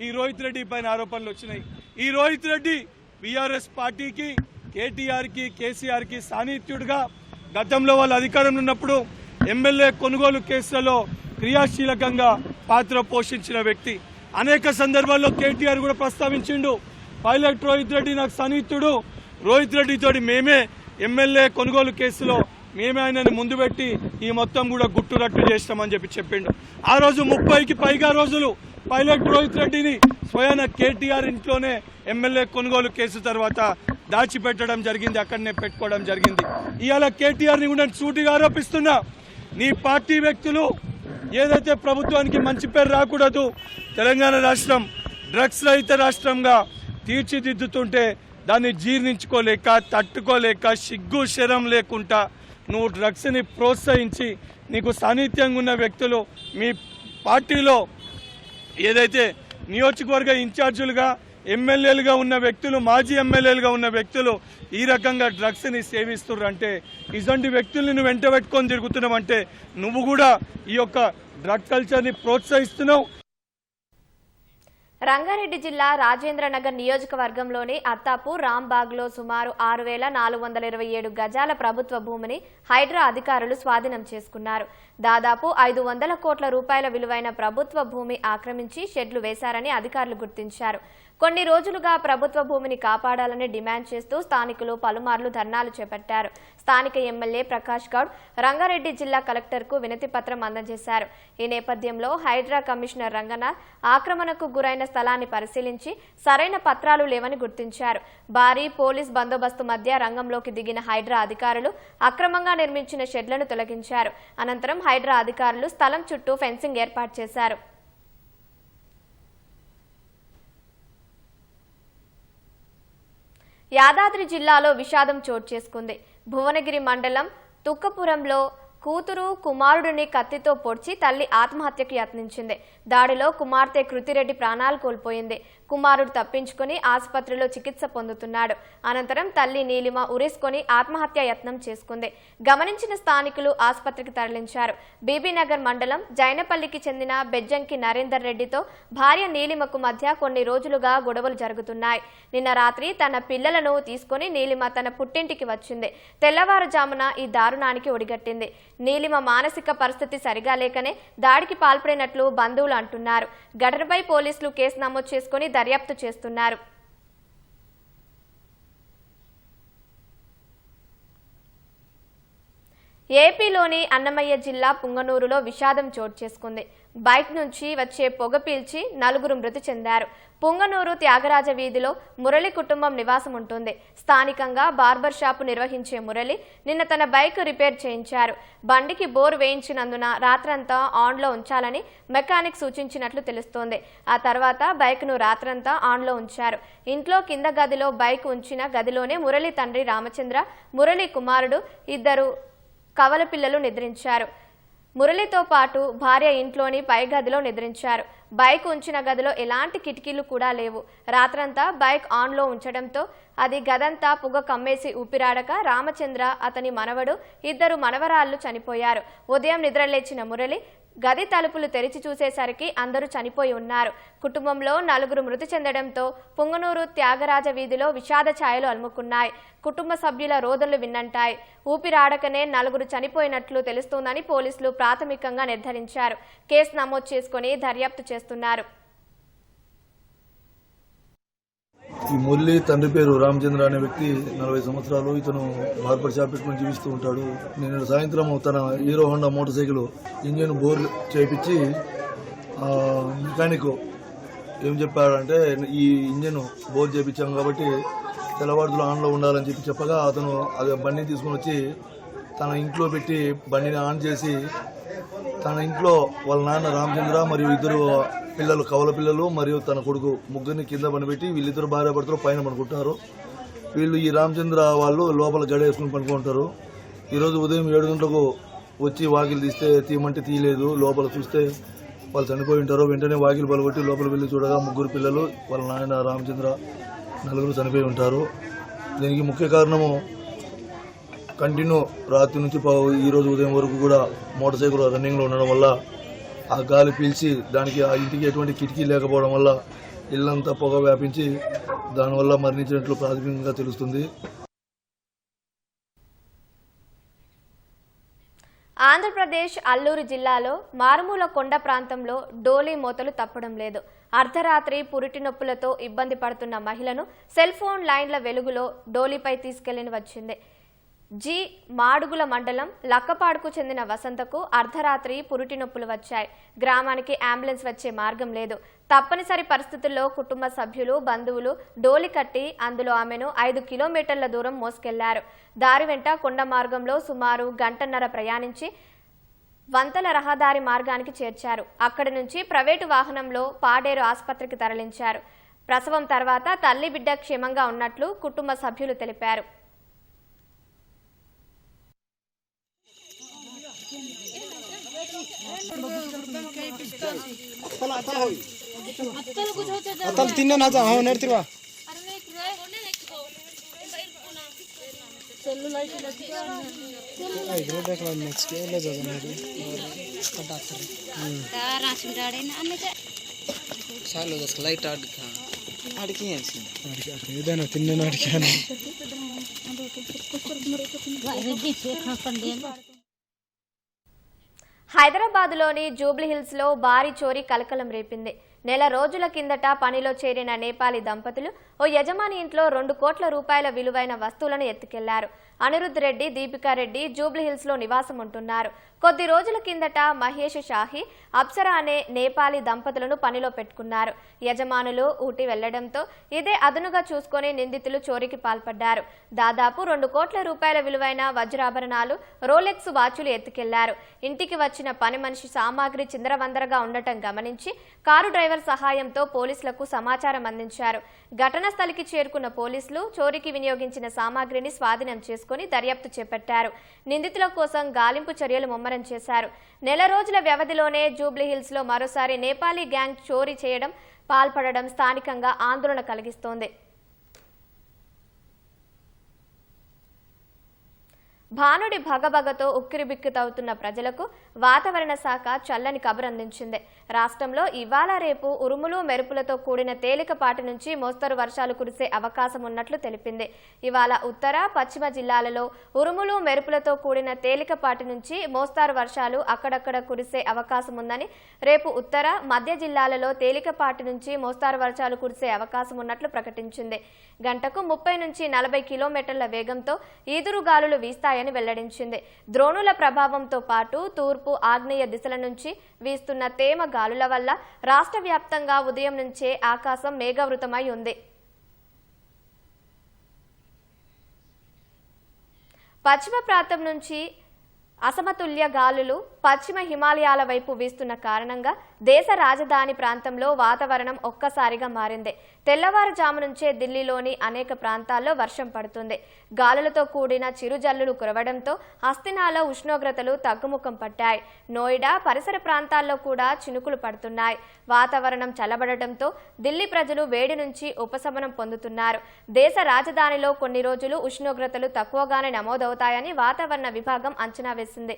ఈ రోహిత్ రెడ్డి పైన ఆరోపణలు వచ్చినాయి. ఈ రోహిత్ రెడ్డి బీఆర్ఎస్ పార్టీకి కేటీఆర్కి కేసీఆర్కి సాన్నిహిత్యుడిగా గతంలో వాళ్ళు అధికారంలో ఉన్నప్పుడు ఎమ్మెల్యే కొనుగోలు కేసులలో క్రియాశీలకంగా పాత్ర పోషించిన వ్యక్తి. అనేక సందర్భాల్లో కేటీఆర్ కూడా ప్రస్తావించిండు, పైలట్ రోహిత్ రెడ్డి నాకు సన్నిహితుడు, రోహిత్ రెడ్డితోటి మేమే ఎమ్మెల్యే కొనుగోలు కేసులో మేమే ఆయనని ముందు పెట్టి ఈ మొత్తం కూడా గుట్టురట్టు చేస్తామని చెప్పిండు. ఆ రోజు 30కి పైగా రోజులు పైలట్ రోహిత్ రెడ్డిని స్వయాన కేటీఆర్ ఇంట్లోనే ఎమ్మెల్యే కొనుగోలు కేసు తర్వాత దాచిపెట్టడం జరిగింది, అక్కడనే పెట్టుకోవడం జరిగింది. ఇవాళ కేటీఆర్ని కూడా సూటిగా ఆరోపిస్తున్నా, నీ పార్టీ వ్యక్తులు ఏదైతే ప్రభుత్వానికి మంచి పేరు రాకూడదు, తెలంగాణ రాష్ట్రం డ్రగ్స్ రహిత రాష్ట్రంగా తీర్చిదిద్దుతుంటే దాన్ని జీర్ణించుకోలేక తట్టుకోలేక సిగ్గు శరం లేకుండా నువ్వు డ్రగ్స్ని ప్రోత్సహించి నీకు సాన్నిధ్యంగా ఉన్న వ్యక్తులు మీ పార్టీలో ఏదైతే నియోజకవర్గ ఇన్ఛార్జీలుగా ఎమ్మెల్యేలుగా ఉన్న వ్యక్తులు మాజీ ఎమ్మెల్యేలుగా ఉన్న వ్యక్తులు ఈ రకంగా డ్రగ్స్ని సేవిస్తున్నారు అంటే ఇటువంటి వ్యక్తుల్ని నువ్వు వెంట పెట్టుకొని తిరుగుతున్నావు అంటే నువ్వు కూడా ఈ యొక్క డ్రగ్ కల్చర్ని ప్రోత్సహిస్తున్నావు. రంగారెడ్డి జిల్లా రాజేంద్రనగర్ నియోజకవర్గంలోని అత్తాపూర్ రాంబాగ్లో సుమారు 6,427 గజాల ప్రభుత్వ భూమిని హైడ్రా అధికారులు స్వాధీనం చేసుకున్నారు. దాదాపు 500 కోట్ల రూపాయల విలువైన ప్రభుత్వ భూమి ఆక్రమించి షెడ్లు వేశారని అధికారులు గుర్తించారు. కొన్ని రోజులుగా ప్రభుత్వ భూమిని కాపాడాలని డిమాండ్ చేస్తూ స్థానికులు పలుమార్లు ధర్నాలు చేపట్టారు. స్థానిక ఎమ్మెల్యే ప్రకాష్ గౌడ్ రంగారెడ్డి జిల్లా కలెక్టర్కు వినతి పత్రం అందజేశారు. ఈ నేపథ్యంలో హైడ్రా కమిషనర్ రంగనాథ్ ఆక్రమణకు గురైన స్థలాన్ని పరిశీలించి సరైన పత్రాలు లేవని గుర్తించారు. భారీ పోలీస్ బందోబస్తు మధ్య రంగంలోకి దిగిన హైడ్రా అధికారులు అక్రమంగా నిర్మించిన షెడ్లను తొలగించారు. అనంతరం హైడ్రా అధికారులు స్థలం చుట్టూ ఫెన్సింగ్ ఏర్పాటు చేశారు. యాదాద్రి జిల్లాలో విషాదం చోటు చేసుకుంది. భువనగిరి మండలం తుక్కపురంలో కూతురు కుమారుడిని కత్తితో పొడిచి తల్లి ఆత్మహత్యకు యత్నించింది. దాడిలో కుమార్తె కృతిరెడ్డి ప్రాణాలు కోల్పోయింది. కుమారుడు తప్పించుకుని ఆసుపత్రిలో చికిత్స పొందుతున్నాడు. అనంతరం తల్లి నీలిమ ఉరేసుకొని ఆత్మహత్య యత్నం చేసుకుంది. గమనించిన స్థానికులు ఆసుపత్రికి తరలించారు. బీబీనగర్ మండలం జైనపల్లికి చెందిన బెజ్జంకి నరేందర్ రెడ్డితో భార్య నీలిమకు మధ్య కొన్ని రోజులుగా గొడవలు జరుగుతున్నాయి. నిన్న రాత్రి తన పిల్లలను తీసుకుని నీలిమ తన పుట్టింటికి వచ్చింది. తెల్లవారుజామున ఈ దారుణానికి ఒడిగట్టింది. నీలిమ మానసిక పరిస్థితి సరిగా లేకనే దాడికి పాల్పడినట్లు బంధువులు అంటున్నారు. ఘటనపై పోలీసులు కేసు నమోదు చేసుకుని దర్యాప్తు చేస్తున్నారు. ఏపీలోని అన్నమయ్య జిల్లా పుంగనూరులో విషాదం చోటు చేసుకుంది. బైక్ నుంచి వచ్చే పొగ పీల్చి 4 మృతి చెందారు. పుంగనూరు త్యాగరాజ వీధిలో మురళి కుటుంబం నివాసం ఉంటుంది. స్థానికంగా బార్బర్ షాపు నిర్వహించే మురళి నిన్న తన బైక్ రిపేర్ చేయించారు. బండికి బోర్ వేయించినందున రాత్రంతా ఆన్లో ఉంచాలని మెకానిక్ సూచించినట్లు తెలుస్తోంది. ఆ తర్వాత బైక్ను రాత్రంతా ఆన్లో ఉంచారు. ఇంట్లో కింద గదిలో బైక్ ఉంచిన గదిలోనే మురళి తండ్రి రామచంద్ర, మురళి కుమారుడు ఇద్దరు కవల పిల్లలు నిద్రించారు. మురళితో పాటు భార్య ఇంట్లోని పై గదిలో నిద్రించారు. బైక్ ఉంచిన గదిలో ఎలాంటి కిటికీలు కూడా లేవు. రాత్రంతా బైక్ ఆన్లో ఉంచడంతో అది గదంతా పొగ కమ్మేసి ఊపిరాడక రామచంద్ర, అతని మనవడు, ఇద్దరు మనవరాళ్లు చనిపోయారు. ఉదయం నిద్రలేచిన మురళి గది తలుపులు తెరిచి చూసేసరికి అందరూ చనిపోయి ఉన్నారు. కుటుంబంలో 4 మృతి చెందడంతో పుంగనూరు త్యాగరాజ వీధిలో విషాద ఛాయలు అలుముకున్నాయి. కుటుంబ సభ్యుల రోదనలు విన్నంటాయి. ఊపిరాడకనే 4 చనిపోయినట్లు తెలుస్తోందని పోలీసులు ప్రాథమికంగా నిర్ధారించారు. కేసు నమోదు చేసుకుని దర్యాప్తు చేస్తున్నారు. ఈ మురళి తండ్రి పేరు రామచంద్ర అనే వ్యక్తి 40 సంవత్సరాలు. ఇతను బార్బర్ షాప్ పెట్టుకుని జీవిస్తూ ఉంటాడు. నిన్న సాయంత్రం తన hero Honda motor cycle engine bore చేయించి మెకానిక్ ఏం చెప్పాడంటే ఈ ఇంజిన్ బోర్ చేయించాం కాబట్టి తెల్లవారులు ఆన్లో ఉండాలని చెప్పగా అతను అది బండిని తీసుకుని వచ్చి తన ఇంట్లో పెట్టి బండిని ఆన్ చేసి తన ఇంట్లో వాళ్ళ నాన్న రామచంద్ర మరియు ఇద్దరు పిల్లలు కవల పిల్లలు మరియు తన కొడుకు ముగ్గురిని కింద పనిపెట్టి వీళ్ళిద్దరు భార్య భర్తలు పైన పనుకుంటారు. వీళ్ళు ఈ రామచంద్ర వాళ్ళు లోపల గడేసుకుని పనుకుంటారు. ఈరోజు ఉదయం 7 గంటలకు వచ్చి వాకిలు తీయమంటే తీయలేదు. లోపల చూస్తే వాళ్ళు చనిపోయి ఉంటారు. వెంటనే వాకిలు పలగొట్టి లోపల వెళ్ళి చూడగా 3 పిల్లలు వాళ్ళ నాయన రామచంద్ర 4 చనిపోయి ఉంటారు. దీనికి ముఖ్య కారణము కంటిన్యూ రాత్రి నుంచి ఈరోజు ఉదయం వరకు కూడా మోటార్ సైకిల్ రన్నింగ్లో ఉండడం వల్ల ఆ గాలి పీల్చి దానికి ఆ ఇంటికి ఎటువంటి కిటికీ లేకపోవడం వల్ల ఇల్లంతా పొగ వ్యాపించి దానివల్ల మరణించినట్లు ప్రాథమికంగా తెలుస్తుంది. ఆంధ్రప్రదేశ్ అల్లూరు జిల్లాలో మారుమూల కొండ ప్రాంతంలో డోలీ మోతలు తప్పడం లేదు. అర్ధరాత్రి పురిటి నొప్పులతో ఇబ్బంది పడుతున్న మహిళను సెల్ ఫోన్ లైన్ల వెలుగులో డోలీపై తీసుకెళ్లి వచ్చింది. మాడుగుల మండలం లక్కపాడుకు చెందిన వసంతకు అర్ధరాత్రి పురిటి నొప్పులు వచ్చాయి. గ్రామానికి అంబులెన్స్ వచ్చే మార్గం లేదు. తప్పనిసరి పరిస్థితుల్లో కుటుంబ సభ్యులు, బంధువులు డోలి కట్టి అందులో ఆమెను 5 కిలోమీటర్ల దూరం మోసుకెళ్లారు. దారి వెంట కొండ మార్గంలో సుమారు 1.5 గంటల ప్రయాణించి వంతల రహదారి మార్గానికి చేర్చారు. అక్కడి నుంచి ప్రైవేటు వాహనంలో పాడేరు ఆసుపత్రికి తరలించారు. ప్రసవం తర్వాత తల్లి బిడ్డ క్షేమంగా ఉన్నట్లు కుటుంబ సభ్యులు తెలిపారు. ತಿನ್ನ ನಾಚ ನೋಡ್ತಿರುವ ನೆಕ್ಸ್ಟ್ చాలు లైట్ ఆడికి ఏదైనా తిన్న అడిగాను. హైదరాబాద్లోని జూబ్లీహిల్స్ లో భారీ చోరీ కలకలం రేపింది. నెల రోజుల కిందట పనిలో చేరిన నేపాలీ దంపతులు ఓ యజమాని ఇంట్లో 2 కోట్ల రూపాయల విలువైన వస్తువులను ఎత్తుకెళ్లారు. అనిరుద్ రెడ్డి, దీపికారెడ్డి జూబ్లీహిల్స్ లో నివాసం ఉంటున్నారు. కొద్ది రోజుల కిందట మహేష్ షాహి, అప్సరా అనే నేపాలీ దంపతులను పనిలో పెట్టుకున్నారు. యజమానులు ఊటీ వెళ్లడంతో ఇదే అదునుగా చూసుకుని నిందితులు చోరీకి పాల్పడ్డారు. దాదాపు 2 కోట్ల రూపాయల విలువైన వజ్రాభరణాలు, రోలెక్స్ వాచులు ఎత్తుకెళ్లారు. ఇంటికి వచ్చిన పని మనిషి సామాగ్రి చిందరవందరగా ఉండటం గమనించి కారు డ్రైవర్ సహాయంతో పోలీసులకు సమాచారం అందించారు. ఘటనా స్థలికి చేరుకున్న పోలీసులు చోరీకి వినియోగించిన సామాగ్రిని స్వాధీనం చేసుకుని దర్యాప్తు చేపట్టారు. నిందితుల కోసం గాలింపు చర్యలు ముమ్మరం చేశారు. నెల రోజుల వ్యవధిలోనే జూబ్లీహిల్స్ లో మరోసారి నేపాలీ గ్యాంగ్ చోరీ చేయడం పాల్పడడం స్థానికంగా ఆందోళన కలిగిస్తోంది. భానుడి భగభగతో ఉక్కిరిబిక్కితవుతున్న ప్రజలకు వాతావరణ శాఖ చల్లని కబురు అందించింది. రాష్ట్రంలో ఇవాళ రేపు ఉరుములు మెరుపులతో కూడిన తేలికపాటి నుంచి మోస్తరు వర్షాలు కురిసే అవకాశం ఉన్నట్లు తెలిపింది. ఇవాళ ఉత్తర, పశ్చిమ జిల్లాలలో ఉరుములు మెరుపులతో కూడిన తేలికపాటి నుంచి మోస్తరు వర్షాలు అక్కడక్కడ కురిసే అవకాశం ఉందని, రేపు ఉత్తర, మధ్య జిల్లాలలో తేలికపాటి నుంచి మోస్తరు వర్షాలు కురిసే అవకాశం ఉన్నట్లు ప్రకటించింది. గంటకు 30 నుంచి 40 కిలోమీటర్ల వేగంతో ఈదురుగాలులు వీస్తాయి ఉంటాయని వెల్లడించింది. ద్రోణుల ప్రభావంతో పాటు తూర్పు ఆగ్నేయ దిశల నుంచి వీస్తున్న తేమ గాలుల వల్ల రాష్ట్ర వ్యాప్తంగా ఉదయం నుంచే ఆకాశం మేఘావృతమై ఉంది. పశ్చిమ ప్రాంతం నుంచి అసమతుల్య గాలులు పశ్చిమ హిమాలయాల వైపు వీస్తున్న కారణంగా దేశ రాజధాని ప్రాంతంలో వాతావరణం ఒక్కసారిగా మారింది. తెల్లవారుజాము నుంచే ఢిల్లీలోని అనేక ప్రాంతాల్లో వర్షం పడుతుంది. గాలులతో కూడిన చిరుజల్లులు కురవడంతో హస్తినాలో ఉష్ణోగ్రతలు తగ్గుముఖం పట్టాయి. నోయిడా పరిసర ప్రాంతాల్లో కూడా చినుకులు పడుతున్నాయి. వాతావరణం చల్లబడటంతో ఢిల్లీ ప్రజలు వేడి నుంచి ఉపశమనం పొందుతున్నారు. దేశ రాజధానిలో కొన్ని రోజులు ఉష్ణోగ్రతలు తక్కువగానే నమోదవుతాయని వాతావరణ విభాగం అంచనా వేసింది.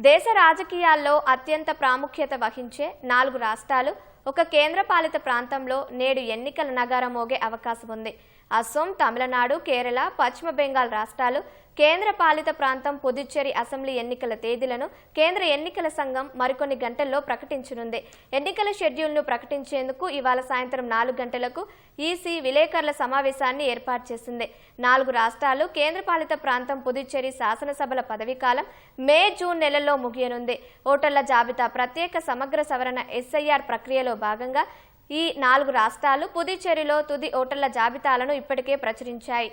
దేశ రాజకీయాల్లో అత్యంత ప్రాముఖ్యత వహించే 4 రాష్ట్రాలు, ఒక కేంద్రపాలిత ప్రాంతంలో నేడు ఎన్నికల నగారం మోగే అవకాశం ఉంది. అసోం, తమిళనాడు, కేరళ, పశ్చిమ బెంగాల్ రాష్ట్రాలు, కేంద్ర పాలిత ప్రాంతం పుదుచ్చేరి అసెంబ్లీ ఎన్నికల తేదీలను కేంద్ర ఎన్నికల సంఘం మరికొన్ని గంటల్లో ప్రకటించనుంది. ఎన్నికల షెడ్యూల్ను ప్రకటించేందుకు ఇవాళ సాయంత్రం 4 గంటలకు ఈసీ విలేకరుల సమావేశాన్ని ఏర్పాటు చేసింది. 4 రాష్ట్రాలు, కేంద్రపాలిత ప్రాంతం పుదుచ్చేరి శాసనసభల పదవీకాలం మే, జూన్ నెలల్లో ముగియనుంది. ఓటర్ల జాబితా ప్రత్యేక సమగ్ర సవరణ ఎస్ఐఆర్ ప్రక్రియలో భాగంగా ఈ 4 రాష్ట్రాలు పుదుచ్చేరిలో తుది ఓటర్ల జాబితాలను ఇప్పటికే ప్రచురించాయి.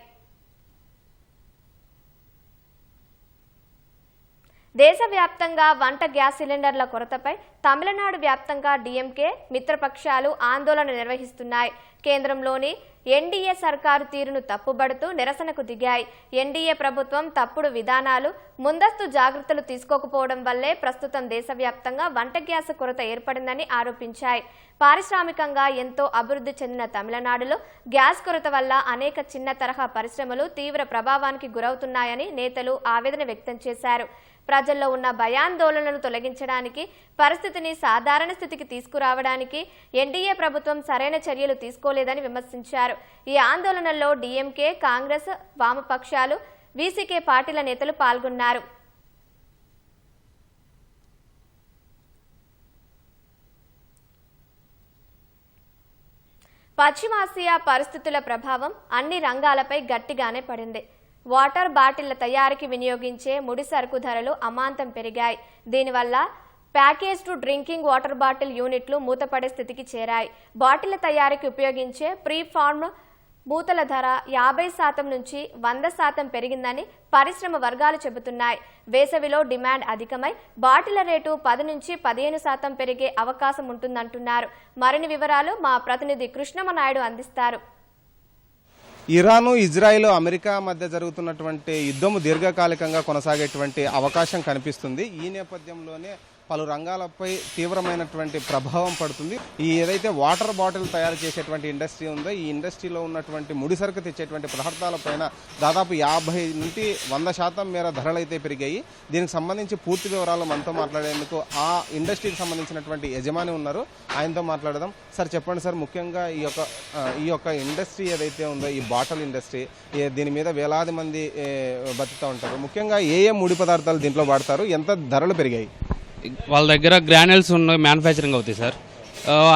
దేశవ్యాప్తంగా వంట గ్యాస్ సిలిండర్ల కొరతపై తమిళనాడు వ్యాప్తంగా డీఎంకే మిత్రపక్షాలు ఆందోళన నిర్వహిస్తున్నాయి. కేంద్రంలోని ఎన్డీఏ సర్కారు తీరును తప్పుబడుతూ నిరసనకు దిగాయి. ఎన్డీఏ ప్రభుత్వం తప్పుడు విధానాలు, ముందస్తు జాగ్రత్తలు తీసుకోకపోవడం వల్లే ప్రస్తుతం దేశవ్యాప్తంగా వంట గ్యాస్ కొరత ఏర్పడిందని ఆరోపించాయి. పారిశ్రామికంగా ఎంతో అభివృద్ధి చెందిన తమిళనాడులో గ్యాస్ కొరత వల్ల అనేక చిన్న తరహా పరిశ్రమలు తీవ్ర ప్రభావానికి గురవుతున్నాయని నేతలు ఆవేదన వ్యక్తం చేశారు. ప్రజల్లో ఉన్న భయాందోళనలను తొలగించడానికి, పరిస్థితిని సాధారణ స్థితికి తీసుకురావడానికి ఎన్డీఏ ప్రభుత్వం సరైన చర్యలు తీసుకోలేదని విమర్శించారు. ఈ ఆందోళనల్లో డీఎంకే, కాంగ్రెస్, వామపక్షాలు, వీసీకే పార్టీల నేతలు పాల్గొన్నారు. పశ్చిమాసియా పరిస్థితుల ప్రభావం అన్ని రంగాలపై గట్టిగానే పడింది. వాటర్ బాటిళ్ల తయారీకి వినియోగించే ముడి సరుకు ధరలు అమాంతం పెరిగాయి. దీనివల్ల ప్యాకేజ్డ్ డ్రింకింగ్ వాటర్ బాటిల్ యూనిట్లు మూతపడే స్థితికి చేరాయి. బాటిళ్ల తయారీకి ఉపయోగించే ప్రీ ఫార్మ్ మూతల ధర 50% నుంచి 100% పెరిగిందని పరిశ్రమ వర్గాలు చెబుతున్నాయి. వేసవిలో డిమాండ్ అధికమై బాటిళ్ల రేటు 10 నుంచి 15% పెరిగే అవకాశం ఉంటుందంటున్నారు. మరిన్ని వివరాలు మా ప్రతినిధి కృష్ణమనాయుడు అందిస్తారు. ఇరాను, ఇజ్రాయెల్, అమెరికా మధ్య జరుగుతున్నటువంటి యుద్ధము దీర్ఘకాలికంగా కొనసాగేటువంటి అవకాశం కనిపిస్తుంది. ఈ నేపథ్యంలోనే పలు రంగాలపై తీవ్రమైనటువంటి ప్రభావం పడుతుంది. ఈ ఏదైతే వాటర్ బాటిల్ తయారు చేసేటువంటి ఇండస్ట్రీ ఉందో, ఈ ఇండస్ట్రీలో ఉన్నటువంటి ముడిసరుకు తెచ్చేటువంటి పదార్థాలపైన దాదాపు 50 నుండి 100% మేర ధరలైతే పెరిగాయి. దీనికి సంబంధించి పూర్తి వివరాలు మనతో మాట్లాడేందుకు ఆ ఇండస్ట్రీకి సంబంధించినటువంటి యజమాని ఉన్నారు. ఆయనతో మాట్లాడదాం. సార్ చెప్పండి సార్, ముఖ్యంగా ఈ యొక్క ఇండస్ట్రీ ఏదైతే ఉందో, ఈ బాటిల్ ఇండస్ట్రీ, దీని మీద వేలాది మంది బతుకుతూ ఉంటారు. ముఖ్యంగా ఏ ముడి పదార్థాలు దీంట్లో వాడతారు, ఎంత ధరలు పెరిగాయి? వాళ్ళ దగ్గర గ్రానెల్స్ ఉన్న మ్యానుఫ్యాక్చరింగ్ అవుతాయి సార్.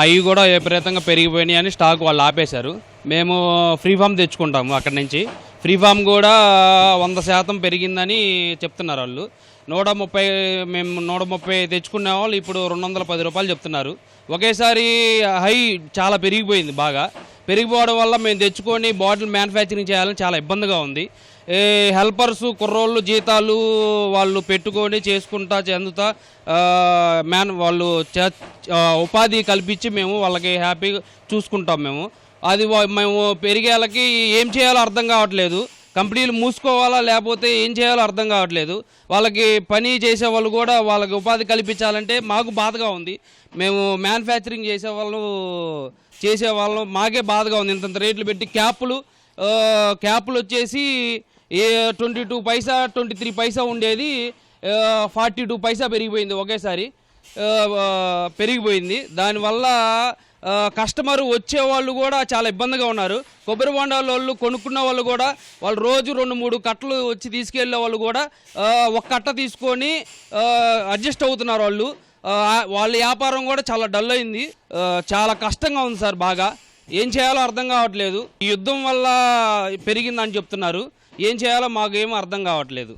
అవి కూడా విపరీతంగా పెరిగిపోయినాయి అని స్టాక్ వాళ్ళు ఆపేశారు. మేము ఫ్రీ ఫామ్ తెచ్చుకుంటాము అక్కడి నుంచి. ఫ్రీ ఫామ్ కూడా 100% పెరిగిందని చెప్తున్నారు వాళ్ళు. 130 మేము 130 తెచ్చుకునే వాళ్ళు ఇప్పుడు 210 రూపాయలు చెప్తున్నారు. ఒకేసారి హై చాలా పెరిగిపోయింది. బాగా పెరిగిపోవడం వల్ల మేము తెచ్చుకొని బాటిల్ మ్యానుఫ్యాక్చరింగ్ చేయాలని చాలా ఇబ్బందిగా ఉంది. హెల్పర్స్, కుర్రోళ్ళు జీతాలు వాళ్ళు పెట్టుకొని చేసుకుంటా చెందుతా వాళ్ళు ఉపాధి కల్పించి మేము వాళ్ళకి హ్యాపీగా చూసుకుంటాం. మేము పెరిగేళ్ళకి ఏం చేయాలో అర్థం కావట్లేదు. కంపెనీలు మూసుకోవాలా లేకపోతే ఏం చేయాలో అర్థం కావట్లేదు. వాళ్ళకి పని చేసే వాళ్ళు కూడా వాళ్ళకి ఉపాధి కల్పించాలంటే మాకు బాధగా ఉంది. మేము మ్యానుఫ్యాక్చరింగ్ చేసేవాళ్ళం మాకే బాధగా ఉంది. ఇంత రేట్లు పెట్టి క్యాపులు వచ్చేసి 22 పైసా 23 పైసా ఉండేది 42 పైసా పెరిగిపోయింది. ఒకేసారి పెరిగిపోయింది. దానివల్ల కస్టమర్ వచ్చేవాళ్ళు కూడా చాలా ఇబ్బందిగా ఉన్నారు. కొబ్బరి బొండాల వాళ్ళు కొనుక్కున్న వాళ్ళు కూడా వాళ్ళు రోజు 2-3 కట్టలు వచ్చి తీసుకెళ్లే వాళ్ళు కూడా ఒక కట్ట తీసుకొని అడ్జస్ట్ అవుతున్నారు. వాళ్ళు వాళ్ళ వ్యాపారం కూడా చాలా డల్ అయింది. చాలా కష్టంగా ఉంది సార్. బాగా ఏం చేయాలో అర్థం కావట్లేదు. ఈ యుద్ధం వల్ల పెరిగిందని చెప్తున్నారు. ఏం చేయాలో మాకేమో అర్థం కావట్లేదు.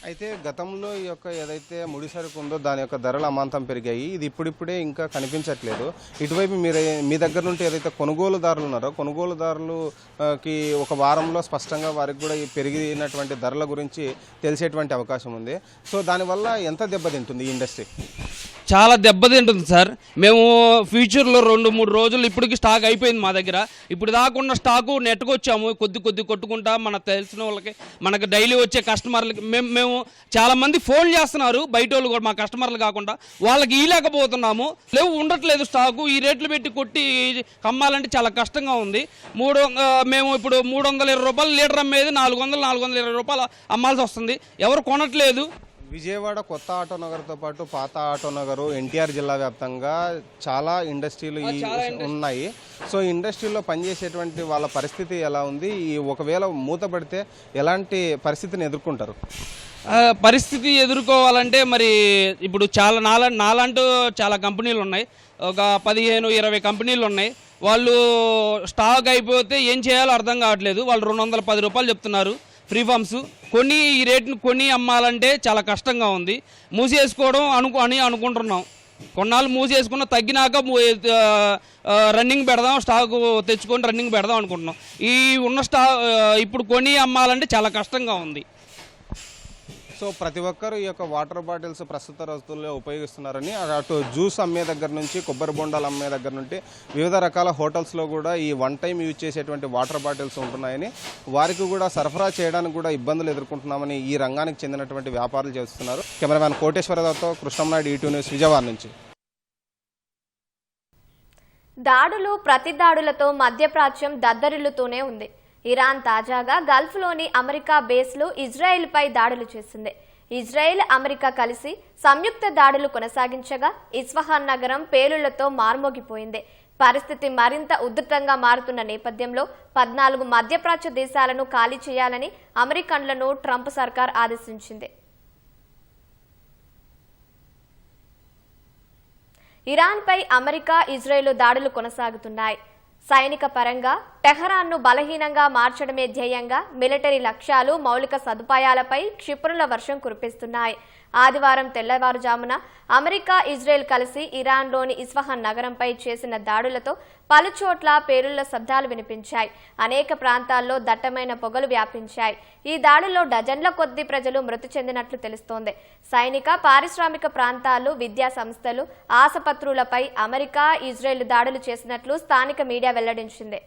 అయితే గతంలో ఈ యొక్క ఏదైతే ముడి సరుకు ఉందో దాని యొక్క ధరలు అమాంతం పెరిగాయి. ఇది ఇప్పుడిప్పుడే ఇంకా కనిపించట్లేదు. ఇటువైపు మీ దగ్గర నుండి ఏదైతే కొనుగోలుదారులు ఉన్నారో కొనుగోలుదారులకి ఒక వారంలో స్పష్టంగా వారికి కూడా ఈ పెరిగినటువంటి ధరల గురించి తెలిసేటువంటి అవకాశం ఉంది. సో దానివల్ల ఎంత దెబ్బతింటుంది ఈ ఇండస్ట్రీ? చాలా దెబ్బతింటుంది సార్. మేము ఫ్యూచర్లో 2-3 రోజులు ఇప్పటికి స్టాక్ అయిపోయింది మా దగ్గర. ఇప్పుడు దాకున్న స్టాకు నెట్టుకొచ్చాము కొద్ది కొట్టుకుంటా. మనకు తెలిసిన వాళ్ళకి, మనకు డైలీ వచ్చే కస్టమర్లకి మేము చాలామంది ఫోన్ చేస్తున్నారు. బయట వాళ్ళు కూడా, మా కస్టమర్లు కాకుండా, వాళ్ళకి ఇవ్వలేకపోతున్నాము. ఉండట్లేదు స్టాకు. ఈ రేట్లు పెట్టి కొట్టి అమ్మాలంటే చాలా కష్టంగా ఉంది. మేము ఇప్పుడు 320 రూపాయలు లీటర్ అమ్మేది 420 రూపాయలు అమ్మాల్సి వస్తుంది. ఎవరు కొనట్లేదు. విజయవాడ కొత్త ఆటో నగర్తో పాటు పాత ఆటో నగరు ఎన్టీఆర్ జిల్లా వ్యాప్తంగా చాలా ఇండస్ట్రీలు ఉన్నాయి. సో ఇండస్ట్రీలో పనిచేసేటువంటి వాళ్ళ పరిస్థితి ఎలా ఉంది? ఒకవేళ మూతపడితే ఎలాంటి పరిస్థితిని ఎదుర్కొంటారు? పరిస్థితి ఎదుర్కోవాలంటే మరి ఇప్పుడు నాలంటూ చాలా కంపెనీలు ఉన్నాయి. ఒక 15-20 కంపెనీలు ఉన్నాయి. వాళ్ళు స్టాక్ అయిపోతే ఏం చేయాలో అర్థం కావట్లేదు. వాళ్ళు 210 రూపాయలు చెప్తున్నారు ఫ్రీ ఫామ్స్. ఈ రేటును కొని అమ్మాలంటే చాలా కష్టంగా ఉంది. మూసేసుకోవడం అనుకుంటున్నాం. కొన్నాళ్ళు మూసేసుకున్న తగ్గినాక రన్నింగ్ పెడదాం, స్టాక్ తెచ్చుకొని రన్నింగ్ పెడదాం అనుకుంటున్నాం. ఈ ఉన్న ఇప్పుడు కొని అమ్మాలంటే చాలా కష్టంగా ఉంది. సో ప్రతి ఒక్కరు ఈ యొక్క వాటర్ బాటిల్స్ ప్రస్తుత రోజుల్లో ఉపయోగిస్తున్నారని, అటు జ్యూస్ అమ్మే దగ్గర నుంచి కొబ్బరి బొండాలు అమ్మే దగ్గర నుండి వివిధ రకాల హోటల్స్లో కూడా ఈ వన్ టైం యూజ్ చేసేటువంటి వాటర్ బాటిల్స్ ఉంటున్నాయని, వారికి కూడా సరఫరా చేయడానికి కూడా ఇబ్బందులు ఎదుర్కొంటున్నామని ఈ రంగానికి చెందినటువంటి వ్యాపారులు చేస్తున్నారు. కెమెరామ్యాన్ కోటేశ్వరరావుతో కృష్ణంనాయుడు, ఈటీ న్యూస్, విజయవాడ నుంచి. దాడులు ప్రతి దాడులతో మధ్యప్రాచ్యం దద్దరిల్లుతూనే ఉంది. ఇరాన్ తాజాగా గల్ఫ్లోని అమెరికా బేస్లు ఇజ్రాయెల్పై దాడులు చేసింది. ఇజ్రాయెల్, అమెరికా కలిసి సంయుక్త దాడులు కొనసాగించగా ఇస్ఫహాన్ నగరం పేలుళ్లతో మార్మోగిపోయింది. పరిస్థితి మరింత ఉధృతంగా మారుతున్న నేపథ్యంలో 14 మధ్యప్రాచ్య దేశాలను ఖాళీ చేయాలని అమెరికన్లను ట్రంప్ సర్కార్ ఆదేశించింది. ఇరాన్పై అమెరికా, ఇజ్రాయెల్ దాడులు కొనసాగుతున్నాయి. సైనిక పరంగా టెహరాన్ను బలహీనంగా మార్చడమే ధ్యేయంగా మిలిటరీ లక్ష్యాలు, మౌలిక సదుపాయాలపై క్షిపణుల వర్షం కురిపిస్తున్నాయి. ఆదివారం తెల్లవారుజామున అమెరికా, ఇజ్రాయెల్ కలిసి ఇరాన్లోని ఇస్ఫహాన్ నగరంపై చేసిన దాడులతో పలుచోట్ల పేలుళ్ల శబ్దాలు వినిపించాయి. అనేక ప్రాంతాల్లో దట్టమైన పొగలు వ్యాపించాయి. ఈ దాడుల్లో డజన్ల కొద్దీ ప్రజలు మృతి చెందినట్లు తెలుస్తోంది. సైనిక, పారిశ్రామిక ప్రాంతాలు, విద్యా సంస్థలు, ఆసుపత్రులపై అమెరికా, ఇజ్రాయెల్ దాడులు చేసినట్లు స్థానిక మీడియా వెల్లడించింది.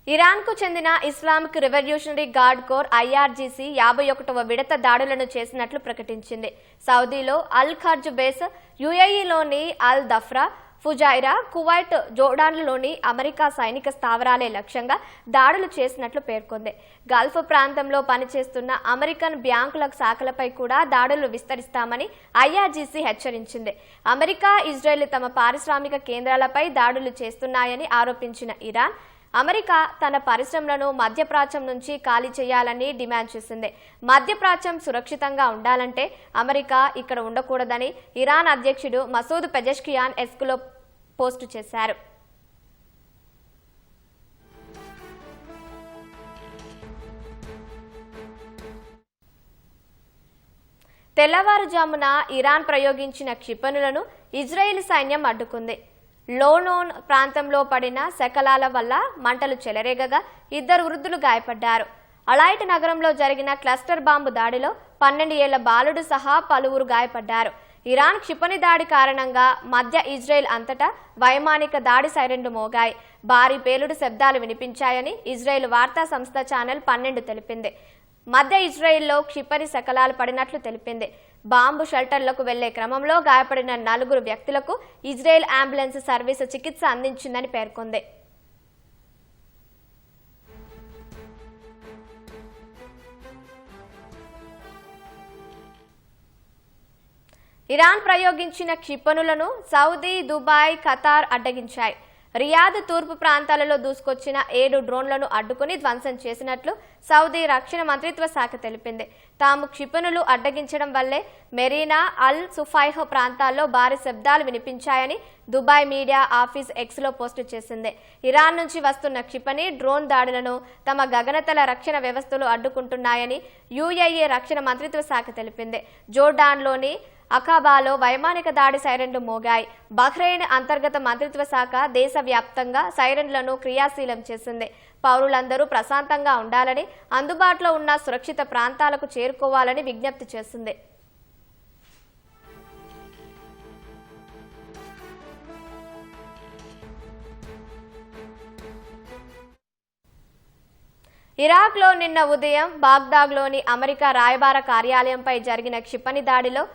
ఇరాన్కు చెందిన Islamic Revolutionary Guard Corps IRGC 51వ విడత దాడులను చేసినట్లు ప్రకటించింది. సౌదీలో అల్ ఖర్జ్ బేస్, UAEలోని అల్ దఫ్రా, ఫుజైరా, కువైట్, జోర్డాన్లోని అమెరికా సైనిక స్థావరాలే లక్ష్యంగా దాడులు చేసినట్లు పేర్కొంది. గల్ఫ్ ప్రాంతంలో పనిచేస్తున్న అమెరికన్ బ్యాంకుల శాఖలపై కూడా దాడులు విస్తరిస్తామని IRGC హెచ్చరించింది. అమెరికా, ఇజ్రాయెల్ తమ పారిశ్రామిక కేంద్రాలపై దాడులు చేస్తున్నాయని ఆరోపించిన ఇరాన్, అమెరికా తన పరిశ్రమలను మధ్యప్రాచ్యం నుంచి ఖాళీ చేయాలని డిమాండ్ చేసింది. మధ్యప్రాచ్యం సురక్షితంగా ఉండాలంటే అమెరికా ఇక్కడ ఉండకూడదని ఇరాన్ అధ్యక్షుడు మసూద్ పెజెష్కియాన్ ఎక్స్లో పోస్టు చేశారు. తెల్లవారుజామున ఇరాన్ ప్రయోగించిన క్షిపణులను ఇజ్రాయెల్ సైన్యం అడ్డుకుంది. లోనోన్ ప్రాంతంలో పడిన శకలాల వల్ల మంటలు చెలరేగగా 2 వృద్ధులు గాయపడ్డారు. అలైట్ నగరంలో జరిగిన క్లస్టర్ బాంబు దాడిలో 12 ఏళ్ల బాలుడు సహా పలువురు గాయపడ్డారు. ఇరాన్ క్షిపణి దాడి కారణంగా మధ్య ఇజ్రాయెల్ అంతటా వైమానిక దాడి సైరన్లు మోగాయి. భారీ పేలుడు శబ్దాలు వినిపించాయని ఇజ్రాయెల్ వార్తా సంస్థ ఛానల్ 12 తెలిపింది. మధ్య ఇజ్రాయెల్లో క్షిపణి శకలాలు పడినట్లు తెలిపింది. బాంబు షెల్టర్లకు వెళ్లే క్రమంలో గాయపడిన 4 వ్యక్తులకు ఇజ్రాయెల్ అంబులెన్స్ సర్వీసు చికిత్స అందించిందని పేర్కొంది. ఇరాన్ ప్రయోగించిన క్షిపణులను సౌదీ, దుబాయ్, ఖతార్ అడ్డగించాయి. రియాద్ తూర్పు ప్రాంతాలలో దూసుకొచ్చిన 7 డ్రోన్లను అడ్డుకుని ధ్వంసం చేసినట్లు సౌదీ రక్షణ మంత్రిత్వ శాఖ తెలిపింది. తాము క్షిపణులు అడ్డగించడం వల్లే మెరీనా, అల్ సుఫైహ్ ప్రాంతాల్లో భారీ శబ్దాలు వినిపించాయని దుబాయ్ మీడియా ఆఫీస్ ఎక్స్లో పోస్టు చేసింది. ఇరాన్ నుంచి వస్తున్న క్షిపణి, డ్రోన్ దాడులను తమ గగనతల రక్షణ వ్యవస్థలు అడ్డుకుంటున్నాయని యుఏఈ రక్షణ మంత్రిత్వ శాఖ తెలిపింది. జోర్డాన్లోని అకాబాలో వైమానిక దాడి సైరన్లు మోగాయి. బహ్రెయిన్ అంతర్గత మంత్రిత్వ శాఖ దేశవ్యాప్తంగా సైరన్లను క్రియాశీలం చేసింది. పౌరులందరూ ప్రశాంతంగా ఉండాలని, అందుబాటులో ఉన్న సురక్షిత ప్రాంతాలకు చేరుకోవాలని విజ్ఞప్తి చేసింది. ఇరాక్లో నిన్న ఉదయం బాగ్దాద్లోని అమెరికా రాయబార కార్యాలయంపై జరిగిన క్షిపణి దాడిలో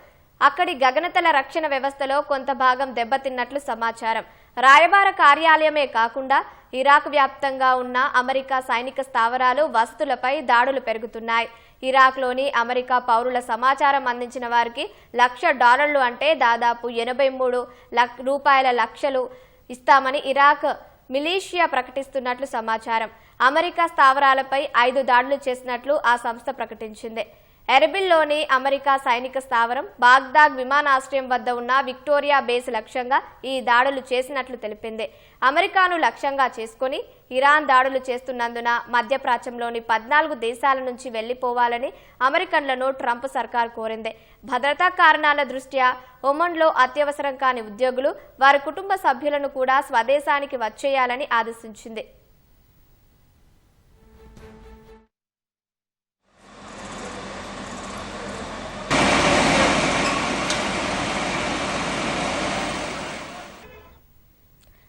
అక్కడి గగనతల రక్షణ వ్యవస్థలో కొంత భాగం దెబ్బతిన్నట్లు సమాచారం. రాయబార కార్యాలయమే కాకుండా ఇరాక్ వ్యాప్తంగా ఉన్న అమెరికా సైనిక స్థావరాలు, వసతులపై దాడులు పెరుగుతున్నాయి. ఇరాక్లోని అమెరికా పౌరుల సమాచారం అందించిన వారికి $1,00,000 అంటే దాదాపు 83 రూపాయల లక్షలు ఇస్తామని ఇరాక్ మిలీషియా ప్రకటిస్తున్నట్లు సమాచారం. అమెరికా స్థావరాలపై 5 దాడులు చేసినట్లు ఆ సంస్థ ప్రకటించింది. ఎర్బిల్లోని అమెరికా సైనిక స్థావరం, బాగ్దాద్ విమానాశ్రయం వద్ద ఉన్న విక్టోరియా బేస్ లక్ష్యంగా ఈ దాడులు చేసినట్లు తెలిపింది. అమెరికాను లక్ష్యంగా చేసుకుని ఇరాన్ దాడులు చేస్తున్నందున మధ్యప్రాచ్యంలోని 14 దేశాల నుంచి వెళ్లిపోవాలని అమెరికన్లను ట్రంప్ సర్కార్ కోరింది. భద్రతా కారణాల దృష్ట్యా ఒమన్లో అత్యవసరం కాని ఉద్యోగులు, వారి కుటుంబ సభ్యులను కూడా స్వదేశానికి వచ్చేయాలని ఆదేశించింది.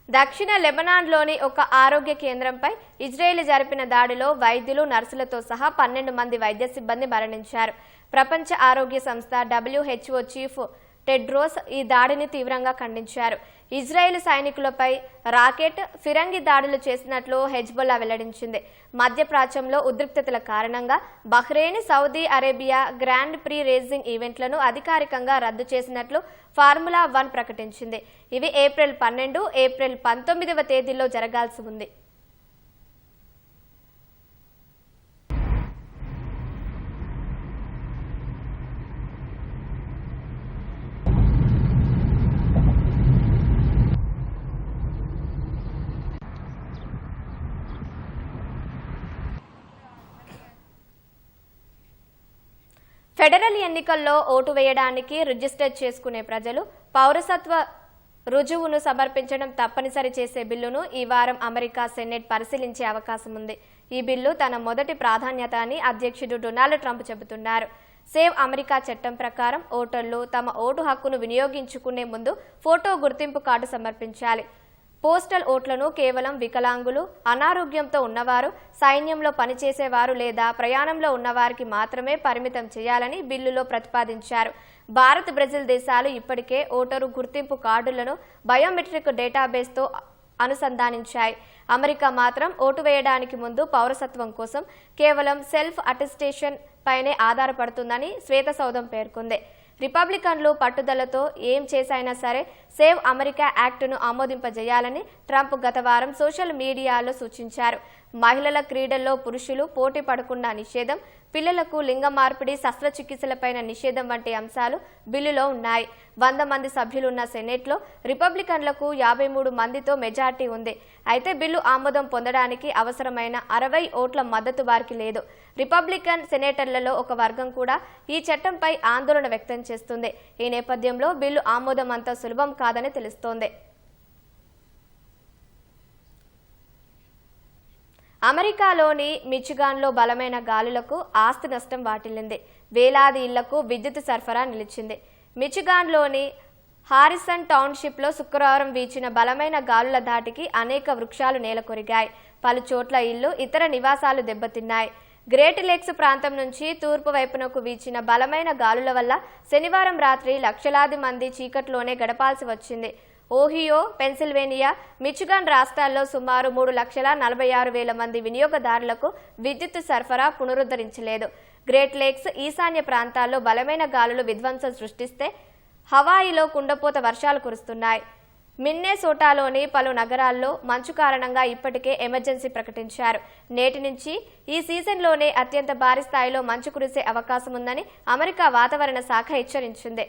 దక్షిణ లెబనాన్లోని ఒక ఆరోగ్య కేంద్రంపై ఇజ్రాయెల్ జరిపిన దాడిలో వైద్యులు, నర్సులతో సహా 12 మంది వైద్య సిబ్బంది మరణించారు. ప్రపంచ ఆరోగ్య సంస్థ WHO చీఫ్ టెడ్రోస్ ఈ దాడిని తీవ్రంగా ఖండించారు. ఇజ్రాయెల్ సైనికులపై రాకెట్, ఫిరంగి దాడులు చేసినట్లు హెజ్బొల్లా వెల్లడించింది. మధ్యప్రాచ్యంలో ఉద్రిక్తతల కారణంగా Bahrain, Saudi Arabia grand pre racing ఈవెంట్లను అధికారికంగా రద్దు చేసినట్లు ఫార్ములా 1 ప్రకటించింది. ఇవి ఏప్రిల్ 12, ఏప్రిల్ 19వ తేదీల్లో జరగాల్సి ఉంది. ఫెడరల్ ఎన్నికల్లో ఓటు వేయడానికి రిజిస్టర్ చేసుకునే ప్రజలు పౌరసత్వ రుజువును సమర్పించడం తప్పనిసరి చేసే బిల్లును ఈ వారం అమెరికా సెనెట్ పరిశీలించే అవకాశం ఉంది. ఈ బిల్లు తన మొదటి ప్రాధాన్యత అని అధ్యక్షుడు డొనాల్డ్ ట్రంప్ చెబుతున్నారు. సేవ్ అమెరికా చట్టం ప్రకారం ఓటర్లు తమ ఓటు హక్కును వినియోగించుకునే ముందు ఫోటో గుర్తింపు కార్డు సమర్పించాలి. పోస్టల్ ఓట్లను కేవలం వికలాంగులు, అనారోగ్యంతో ఉన్నవారు, సైన్యంలో పనిచేసేవారు లేదా ప్రయాణంలో ఉన్నవారికి మాత్రమే పరిమితం చేయాలని బిల్లులో ప్రతిపాదించారు. భారత్, బ్రెజిల్ దేశాలు ఇప్పటికే ఓటరు గుర్తింపు కార్డులను బయోమెట్రిక్ డేటాబేస్తో అనుసంధానించాయి. అమెరికా మాత్రం ఓటు వేయడానికి ముందు పౌరసత్వం కోసం కేవలం సెల్ఫ్ అటెస్టేషన్ పైనే ఆధారపడుతుందని శ్వేతసౌధం పేర్కొంది. రిపబ్లికన్లు పట్టుదలతో ఏం చేసైనా సరే సేవ్ అమెరికా యాక్ట్ను ఆమోదింపజేయాలని ట్రంప్ గత వారం సోషల్ మీడియాలో సూచించారు. మహిళల క్రీడల్లో పురుషులు పోటీ పడకుండా నిషేధం, పిల్లలకు లింగ మార్పిడి శస్త్రచికిత్సలపైన నిషేధం వంటి అంశాలు బిల్లులో ఉన్నాయి. 100 మంది సభ్యులున్న సెనెట్లో రిపబ్లికన్లకు 53 మందితో మెజార్టీ ఉంది. అయితే బిల్లు ఆమోదం పొందడానికి అవసరమైన 60 ఓట్ల మద్దతు వారికి లేదు. రిపబ్లికన్ సెనేటర్లలో ఒక వర్గం కూడా ఈ చట్టంపై ఆందోళన వ్యక్తం చేస్తుంది. ఈ నేపథ్యంలో బిల్లు ఆమోదం అంత సులభం కాదని తెలుస్తోంది. అమెరికాలోని మిచిగాన్లో బలమైన గాలులకు ఆస్తి నష్టం వాటిల్లింది. వేలాది ఇళ్లకు విద్యుత్ సరఫరా నిలిచింది. మిచిగాన్లోని హారిసన్ టౌన్షిప్లో శుక్రవారం వీచిన బలమైన గాలుల ధాటికి అనేక వృక్షాలు నేలకొరిగాయి. పలు చోట్ల ఇళ్లు, ఇతర నివాసాలు దెబ్బతిన్నాయి. గ్రేట్ లేక్స్ ప్రాంతం నుంచి తూర్పు వైపునకు వీచిన బలమైన గాలుల వల్ల శనివారం రాత్రి లక్షలాది మంది చీకట్లోనే గడపాల్సి వచ్చింది. ఓహియో, పెన్సిల్వేనియా, మిచిగాన్ రాష్ట్రాల్లో సుమారు 3,46,000 మంది వినియోగదారులకు విద్యుత్ సరఫరా పునరుద్ధరించలేదు. గ్రేట్ లేక్స్ ఈశాన్య ప్రాంతాల్లో బలమైన గాలులు విధ్వంసం సృష్టిస్తే హవాయిలో కుండపోత వర్షాలు కురుస్తున్నాయి. మిన్నెసోటాలోని పలు నగరాల్లో మంచు కారణంగా ఇప్పటికే ఎమర్జెన్సీ ప్రకటించారు. నేటి నుంచి ఈ సీజన్లోనే అత్యంత భారీ స్థాయిలో మంచు కురిసే అవకాశం ఉందని అమెరికా వాతావరణ శాఖ హెచ్చరించింది.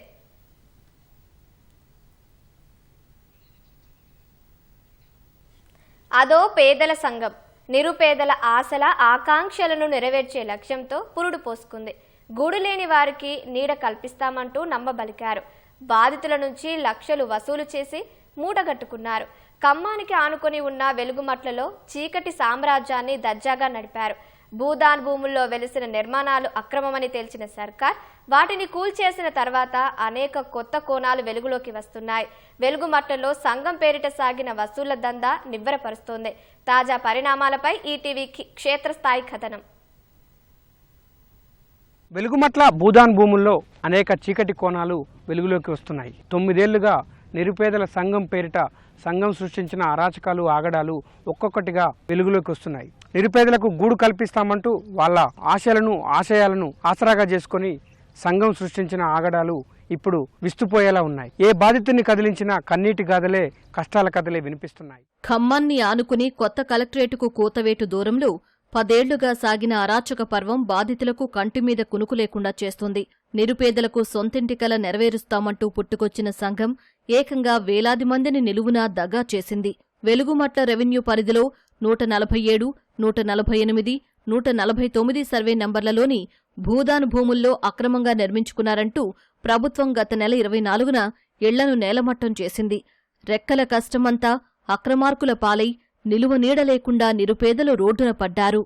అదో పేదల సంఘం నిరుపేదల ఆశల ఆకాంక్షలను నెరవేర్చే లక్ష్యంతో పురుడు పోసుకుంది. గూడు లేని వారికి నీడ కల్పిస్తామంటూ నమ్మబలికారు. బాధితుల నుంచి లక్షలు వసూలు చేసి మూటగట్టుకున్నారు. ఖమ్మానికి ఆనుకొని ఉన్న వెలుగుమట్లలో చీకటి సామ్రాజ్యాన్ని దర్జాగా నడిపారు. భూదాన్ భూముల్లో వెలిసిన నిర్మాణాలు అక్రమమని తేల్చిన సర్కార్ వాటిని కూల్చేసిన తర్వాత అనేక కొత్త కోణాలు వెలుగులోకి వస్తున్నాయి. వెలుగుమట్లలో సంఘం పేరిట సాగిన వసూళ్ల దందా నివ్వెరపరుస్తోంది. తాజా పరిణామాలపై ఈటీవీ క్షేత్రస్థాయి కథనం. వెలుగుమట్ల భూదాన్ భూముల్లో అనేక చీకటి కోణాలు వెలుగులోకి వస్తున్నాయి. 9 ఏళ్లుగా నిరుపేదల సంఘం పేరిట సంఘం సృష్టించిన అరాచకాలు ఆగడాలు ఒక్కొక్కటిగా వెలుగులోకి వస్తున్నాయి. నిరుపేదలకు గూడు కల్పిస్తామంటూ వాళ్ళ ఆశయాలను ఆసరాగా చేసుకొని సంఘం సృష్టించిన ఆగడాలు ఇప్పుడు విస్తుపోయేలా ఉన్నాయి. ఏ బాధితుని కదిలించినా కన్నీటి గాథలే కష్టాల కథలే వినిపిస్తున్నాయి. ఖమ్మాన్ని ఆనుకుని కొత్త కలెక్టరేటుకు కూతవేటు దూరంలో 10 ఏళ్లుగా సాగిన అరాచక పర్వం బాధితులకు కంటిమీద కునుకు లేకుండా చేస్తుంది. నిరుపేదలకు సొంతింటి కల నెరవేరుస్తామంటూ పుట్టుకొచ్చిన సంఘం ఏకంగా వేలాది మందిని నిలువునా దగా చేసింది. వెలుగుమట్ల రెవెన్యూ పరిధిలో 147, 148, 149 సర్వే నంబర్లలోని భూదాన్ భూముల్లో అక్రమంగా నిర్మించుకున్నారంటూ ప్రభుత్వం గత నెల 24న ఇళ్లను నేలమట్టం చేసింది. రెక్కల కష్టమంతా అక్రమార్కుల పాలై నిలువ నీడ లేకుండా నిరుపేదలు రోడ్డున పడ్డారు.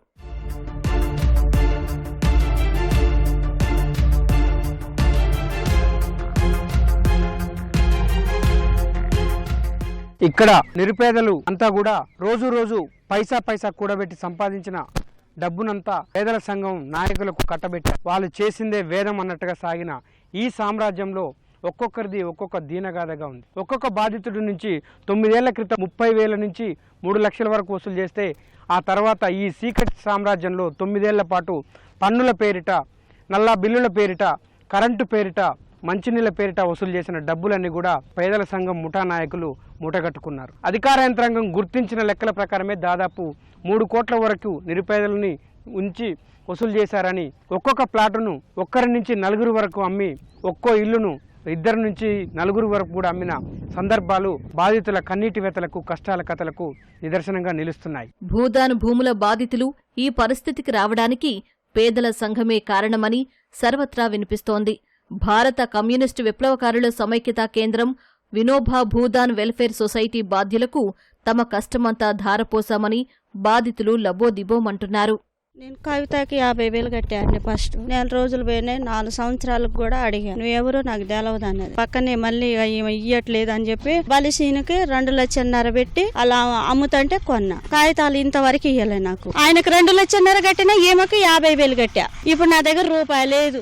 ఇక్కడ నిరుపేదలు అంతా కూడా రోజు పైసా కూడబెట్టి సంపాదించిన డబ్బునంతా పేదల సంఘం నాయకులకు కట్టబెట్టారు. వాళ్ళు చేసిందే వేదం అన్నట్టుగా సాగిన ఈ సామ్రాజ్యంలో ఒక్కొక్కరిది ఒక్కొక్క దీనగాథగా ఉంది. ఒక్కొక్క బాధితుడి నుంచి 9 ఏళ్ల క్రితం 30,000 నుంచి 3 లక్షల వరకు వసూలు చేస్తే ఆ తర్వాత ఈ సీక్రెట్ సామ్రాజ్యంలో 9 ఏళ్ల పాటు పన్నుల పేరిట, నల్లా బిల్లుల పేరిట, కరెంటు పేరిట, మంచినీళ్ల పేరిట వసూలు చేసిన డబ్బులన్నీ కూడా పేదల సంఘం ముఠా నాయకులు మూటగట్టుకున్నారు. అధికార యంత్రాంగం గుర్తించిన లెక్కల ప్రకారమే దాదాపు 3 కోట్ల వరకు నిరుపేదలని ఉంచి వసూలు చేశారని, ఒక్కొక్క ప్లాటును 1 నుంచి 4 వరకు అమ్మి, ఒక్కో ఇల్లును 2 నుంచి 4 వరకు కూడా అమ్మిన సందర్భాలు బాధితుల కన్నీటి వెతలకు, కష్టాల కథలకు నిదర్శనంగా నిలుస్తున్నాయి. భూదాన్ భూముల బాధితులు ఈ పరిస్థితికి రావడానికి పేదల సంఘమే కారణమని సర్వత్రా వినిపిస్తోంది. భారత కమ్యూనిస్టు విప్లవకారుల సమైక్యతా కేంద్రం, వినోబా భూదాన్ వెల్ఫేర్ సొసైటీ బాధ్యులకు తమ కష్టమంతా ధారపోశామని బాధితులు లబోదిబోమంటున్నారు. నేను కవితకి 50,000 కట్టాను. ఫస్ట్ 4 రోజులు పోయినాయి. 4 సంవత్సరాలకు కూడా అడిగాను, నువ్వెవరో నాకు తెలవదు అన్నది. పక్కనే మళ్ళీ ఇయ్యట్లేదు అని చెప్పి బలిసీనికి 2,5 లక్షలు పెట్టి అలా అమ్ముతుంటే కొన్నా. కాగితాలు ఇంతవరకు ఇయ్యలే నాకు. ఆయనకు 2,5 లక్షలు కట్టినా ఈమెకు 50,000 కట్టా. ఇప్పుడు నా దగ్గర రూపాయి లేదు.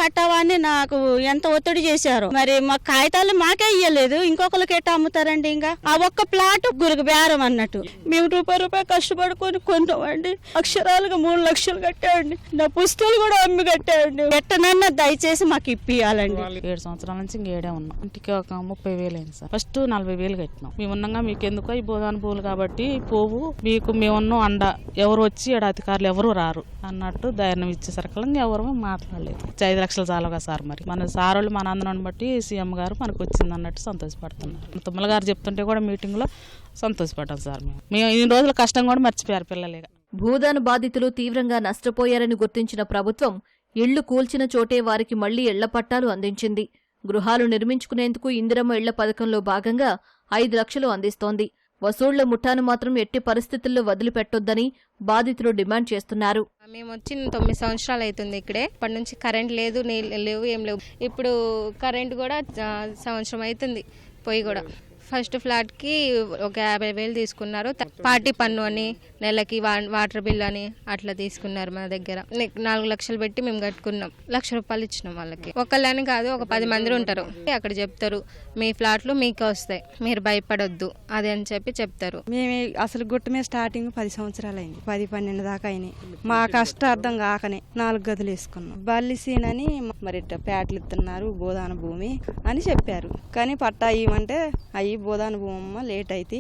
కట్టావా అని నాకు ఎంత ఒత్తిడి చేశారు. మరి మా కాగితాలు మాకే ఇయ్యలేదు, ఇంకొకరికి ఎట్టా అమ్ముతారండి? ఇంకా ఆ ఒక్క ప్లాట్ గురికి బేరం అన్నట్టు. మేము రూపాయి కష్టపడుకొని కొన్నామండి. అక్షరాలు 3 లక్షలు కట్టామండి. నా పుస్తకాలు కూడా అమ్మి కట్టామండి. ఎట్టనన్నా దయచేసి మాకు ఇప్పియాలండి. 7 సంవత్సరాల నుంచి ఇంకేడే ఉన్నాం. ఇంటికి ఒక 30,000 అయింది సార్. ఫస్ట్ 40,000 కట్టినాం. మేము ఉన్నాగా మీకు ఎందుకో ఈ భూదాన్ భూములు కాబట్టి పోవు, మీకు మేమున్నాం అండ, ఎవరు వచ్చి ఇక్కడ అధికారులు ఎవరు రారు అన్నట్టు ధైర్యం ఇచ్చేసరికి ఎవరు మాట్లాడలేదు. 5 లక్షలు చాలుగా సార్. మరి మన సార్ వాళ్ళు మన అందరం బట్టి సీఎం గారు మనకు వచ్చింది అన్నట్టు సంతోషపడుతున్నారు. తుమ్మల గారు చెప్తుంటే కూడా మీటింగ్ లో సంతోషపడ్డాం సార్. మేము ఇన్ని రోజుల కష్టం కూడా మర్చిపోయారు పిల్లలేగా. భూదాన్ బాధితులు తీవ్రంగా నష్టపోయారని గుర్తించిన ప్రభుత్వం ఇళ్లు కూల్చిన చోటే వారికి మళ్లీ ఇళ్ల పట్టాలు అందించింది. గృహాలు నిర్మించుకునేందుకు ఇందిరమ్మ ఇళ్ల పథకంలో భాగంగా 5 లక్షలు అందిస్తోంది. వసూళ్ల ముఠాను మాత్రం ఎట్టి పరిస్థితుల్లో వదిలిపెట్టొద్దని బాధితులు డిమాండ్ చేస్తున్నారు. మేము వచ్చి 9 సంవత్సరాలు అవుతుంది ఇక్కడే. ఇప్పటి నుంచి కరెంట్ లేదు, నీళ్ళు లేవు, ఏం లేవు. ఇప్పుడు కరెంట్ కూడా సంవత్సరం అవుతుంది, పొయ్యి కూడా ఫస్ట్ ఫ్లాట్కి ఒక 50,000 తీసుకున్నారు. పార్టీ పన్ను అని నెలకి వాటర్ బిల్ అని అట్లా తీసుకున్నారు. మన దగ్గర 4 లక్షలు పెట్టి మేము కట్టుకున్నాం. ₹1,00,000 ఇచ్చినాం వాళ్ళకి. ఒకళ్ళని కాదు, ఒక 10 మంది ఉంటారు. అక్కడ చెప్తారు మీ ఫ్లాట్లు మీకు వస్తాయి, మీరు భయపడొద్దు అది అని చెప్పి చెప్తారు. మేము అసలు గుట్ట మీద స్టార్టింగ్ 10 సంవత్సరాలు అయింది, 10-12 దాకా అయినాయి. మా కష్టార్థం కాకనే 4 గదులు వేసుకున్నాం. బల్లిసీన్ అని మరి ప్యాట్లు ఇస్తున్నారు, బోధాన భూమి అని చెప్పారు. కానీ పట్టా ఇవ్వమంటే అవి బోధాన భూమి లేట్ అయితే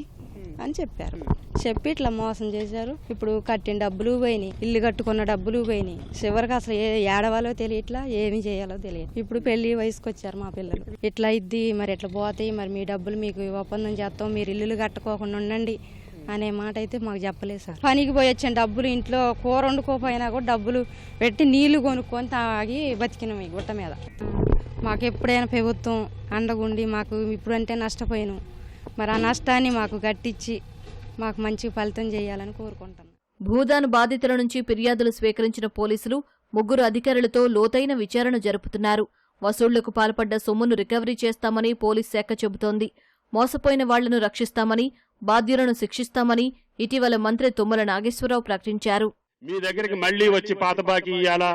అని చెప్పారు. చెప్పి ఇట్లా మోసం చేశారు. ఇప్పుడు కట్టిన డబ్బులు పోయినాయి, ఇల్లు కట్టుకున్న డబ్బులు పోయినాయి. చివరికి అసలు ఏడవాలో తెలియట్లా, ఏమి చేయాలో తెలియదు. ఇప్పుడు పెళ్లి వయసుకు వచ్చారు మా పిల్లలు. ఇట్లా ఇద్ది మరి ఎట్లా పోతాయి, మరి మీ డబ్బులు మీకు ఒప్పందం చేస్తాం, మీరు ఇల్లులు కట్టుకోకుండా ఉండండి అనే మాట అయితే మాకు చెప్పలేదు సార్. పనికి పోయి వచ్చిన డబ్బులు ఇంట్లో కూర వండుకోపోయినా కూడా డబ్బులు పెట్టి నీళ్లు కొనుక్కొని తాగి బతికినాం ఈ గుట్ట మీద. మాకు ఎప్పుడైనా ప్రభుత్వం అండగుండి మాకు ఇప్పుడంటే నష్టపోయాను, మరి ఆ నష్టాన్ని మాకు గట్టించి మాకు మంచి ఫలితం చేయాలని కోరుకుంటాను. భూదాన్ బాధితుల నుంచి ఫిర్యాదులు స్వీకరించిన పోలీసులు 3 అధికారులతో లోతైన విచారణ జరుపుతున్నారు. వసూళ్లకు పాల్పడ్డ సొమ్మును రికవరీ చేస్తామని పోలీస్ శాఖ చెబుతోంది. మోసపోయిన వాళ్లను రక్షిస్తామని, బాధ్యులను శిక్షిస్తామని ఇటీవల మంత్రి తుమ్మల నాగేశ్వరరావు ప్రకటించారు. మీ దగ్గరికి మళ్ళీ వచ్చి పాత బాకీ ఇయ్యాలా,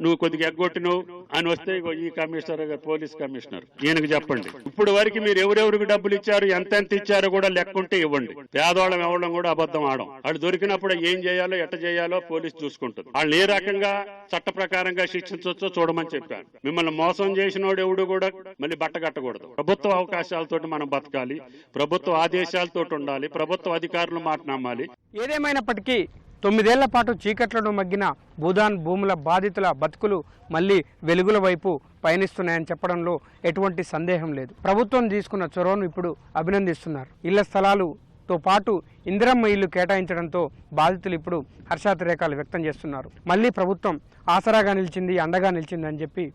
నువ్వు కొద్దిగా ఎగ్గొట్టినవు అని వస్తే ఈ కమిషనర్ పోలీస్ కమిషనర్ ఈయనకు చెప్పండి. ఇప్పుడు వరకు మీరు ఎవరెవరికి డబ్బులు ఇచ్చారు, ఎంత ఇచ్చారో కూడా లెక్కుంటే ఇవ్వండి. పేదవాళ్ళం ఇవ్వడం కూడా అబద్ధం ఆడం. వాళ్ళు దొరికినప్పుడు ఏం చేయాలో ఎట్ట చేయాలో పోలీసు చూసుకుంటుంది. వాళ్ళని ఏ రకంగా చట్ట ప్రకారంగా శిక్షించవచ్చో చూడమని చెప్పాను. మిమ్మల్ని మోసం చేసినోడు ఎవడు కూడా మళ్ళీ బట్ట కట్టకూడదు. ప్రభుత్వ అవకాశాలతోటి మనం బతకాలి, ప్రభుత్వ ఆదేశాలతో ఉండాలి, ప్రభుత్వ అధికారులు మాట నమ్మాలి. ఏదేమైనప్పటికీ 9 ఏళ్ల పాటు చీకట్లను మగ్గిన భూదాన్ భూముల బాధితుల బతుకులు మళ్లీ వెలుగుల వైపు పయనిస్తున్నాయని చెప్పడంలో ఎటువంటి సందేహం లేదు. ప్రభుత్వం తీసుకున్న చొరవను ఇప్పుడు అభినందిస్తున్నారు. ఇళ్ల స్థలాలుతో పాటు ఇందిరమ్మ ఇల్లు కేటాయించడంతో బాధితులు ఇప్పుడు హర్షాతిరేకాలు వ్యక్తం చేస్తున్నారు. మళ్లీ ప్రభుత్వం ఆసరాగా నిలిచింది, అండగా నిలిచిందని చెప్పి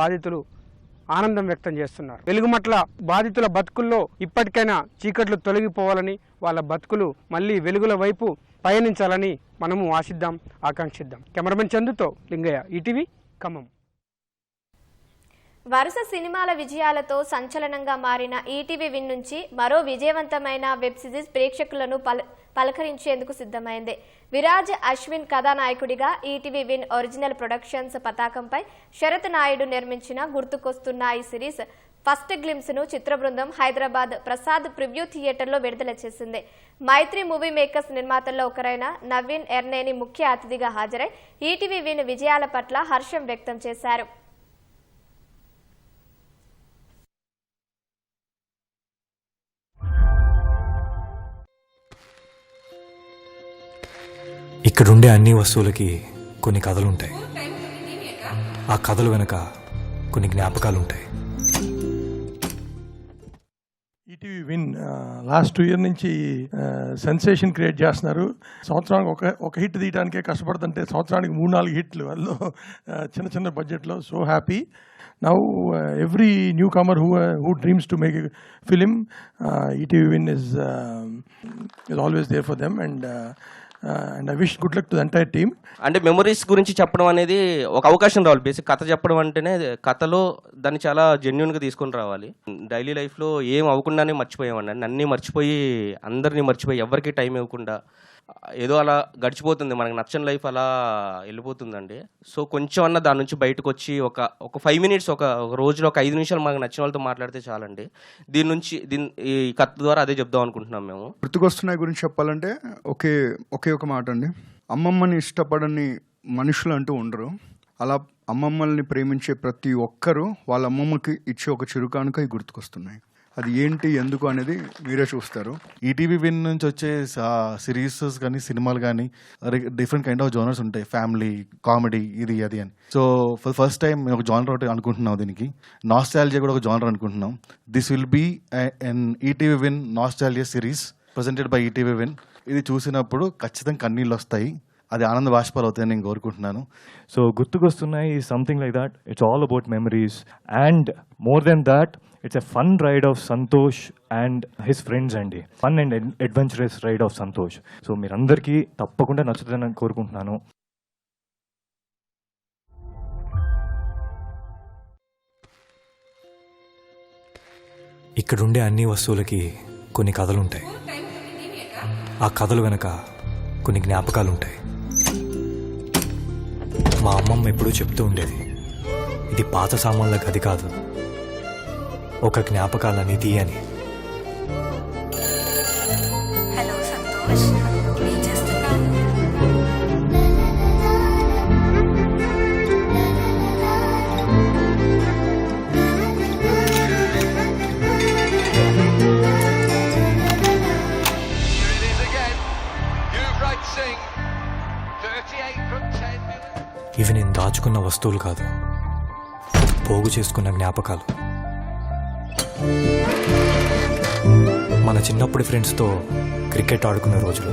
బాధితులు ఆనందం వ్యక్తం చేస్తున్నారు. వెలుగుమట్ల బాధితుల బతుకుల్లో ఇప్పటికైనా చీకట్లు తొలగిపోవాలని, వాళ్ళ బతుకులు మళ్లీ వెలుగుల వైపు పయనించాలని మనము ఆశిద్దాం, ఆకాంక్షిద్దాం. కెమెరామెన్ చందుతో లింగయ్య, ఈటీవీ, ఖమ్మం. వరుస సినిమాల విజయాలతో సంచలనంగా మారిన ఈటీవీ విన్ నుంచి మరో విజయవంతమైన వెబ్ సిరీస్ ప్రేక్షకులను పలకరించేందుకు సిద్ధమైంది. విరాజ్ అశ్విన్ కథానాయకుడిగా ఈటీవీ విన్ ఒరిజినల్ ప్రొడక్షన్స్ పతాకంపై శరత్ నాయుడు నిర్మించిన గుర్తుకొస్తున్న ఈ సిరీస్ ఫస్ట్ గ్లిమ్స్ ను చిత్ర బృందం హైదరాబాద్ ప్రసాద్ ప్రివ్యూ థియేటర్లో విడుదల చేసింది. మైత్రి మూవీ మేకర్స్ నిర్మాతల్లో ఒకరైన నవీన్ ఎర్నేని ముఖ్య అతిథిగా హాజరై ఈటీవీ విన్ విజయాల పట్ల హర్షం వ్యక్తం చేశారు. ఇక్కడుండే అన్ని వస్తువులకి కొన్ని కథలుంటాయి. ఆ కథలు వెనక కొన్ని జ్ఞాపకాలుంటాయి. ఈటీవీ విన్ లాస్ట్ 2 years నుంచి సెన్సేషన్ క్రియేట్ చేస్తున్నారు. సంవత్సరానికి ఒక హిట్ తీయడానికే కష్టపడుతుంటే సంవత్సరానికి 3-4 హిట్లు వాళ్ళు చిన్న బడ్జెట్లో. So happy. Now every newcomer who dreams to make a film, ETV Win is always there for them, and I wish good luck to the entire team. అంటే మెమరీస్ గురించి చెప్పడం అనేది ఒక అవకాశం రావాలి. బేసిక్ కథ చెప్పడం అంటేనే కథలో దాన్ని చాలా జెన్యున్గా తీసుకొని రావాలి. డైలీ లైఫ్లో ఏం అవ్వకుండానే మర్చిపోయామండి. అన్నీ మర్చిపోయి, అందరినీ మర్చిపోయి, ఎవరికి టైం ఇవ్వకుండా ఏదో అలా గడిచిపోతుంది. మనకు నచ్చని లైఫ్ అలా వెళ్ళిపోతుందండి. సో కొంచెం అన్న దాని నుంచి బయటకు వచ్చి ఒక 5 minutes ఒక రోజులో ఒక 5 నిమిషాలు మనకు నచ్చిన వాళ్ళతో మాట్లాడితే చాలండి. ఈ కథ ద్వారా అదే చెప్దాం అనుకుంటున్నాం మేము. గుర్తుకొస్తున్నాయి గురించి చెప్పాలంటే ఒకే ఒక మాట అండి. అమ్మమ్మని ఇష్టపడని మనుషులు అంటూ ఉండరు. అలా అమ్మమ్మల్ని ప్రేమించే ప్రతి ఒక్కరూ వాళ్ళ అమ్మమ్మకి ఇచ్చే ఒక చిరుకానుక ఈ గుర్తుకొస్తున్నాయి. అది ఏంటి, ఎందుకు అనేది మీరే చూస్తారు. ఈటీవీ విన్ నుంచి వచ్చే సిరీసెస్ కానీ సినిమాలు కానీ డిఫరెంట్ కైండ్ ఆఫ్ జోనర్స్ ఉంటాయి. ఫ్యామిలీ, కామెడీ, ఇది అది అని. సో ఫర్ ఫస్ట్ టైం మేము ఒక జానర్ ఒకటి అనుకుంటున్నాం. దీనికి నాస్టాల్జియా కూడా ఒక జానర్ అనుకుంటున్నాం. This will be an ETV Win nostalgia series presented by ETV Win. ఇది చూసినప్పుడు ఖచ్చితంగా కన్నీళ్ళు వస్తాయి. అది ఆనంద బాష్పాలు అవుతాయని నేను కోరుకుంటున్నాను. సో గుర్తుకొస్తున్నాయి something like that. It's all about memories and more than that it's a fun ride of Santosh and his friends అండి. Fun and adventurous ride of Santosh. So మీరందరికీ తప్పకుండా నచ్చుతుందని కోరుకుంటున్నాను. ఇక్కడుండే అన్ని వస్తువులకి కొన్ని కథలుంటాయి. ఆ కథలు వెనక కొన్ని జ్ఞాపకాలు ఉంటాయి. మా అమ్మమ్మ ఎప్పుడూ చెప్తూ ఉండేది, ఇది పాత సామాన్ల గది కాదు, ఒక జ్ఞాపకాల నిధి అని. హలో సంతోష్, ఏం చేస్తున్నావు? ఇవి నేను దాచుకున్న వస్తువులు కాదు, పోగు చేసుకున్న జ్ఞాపకాలు. మన చిన్నప్పటి ఫ్రెండ్స్తో క్రికెట్ ఆడుకునే రోజులు,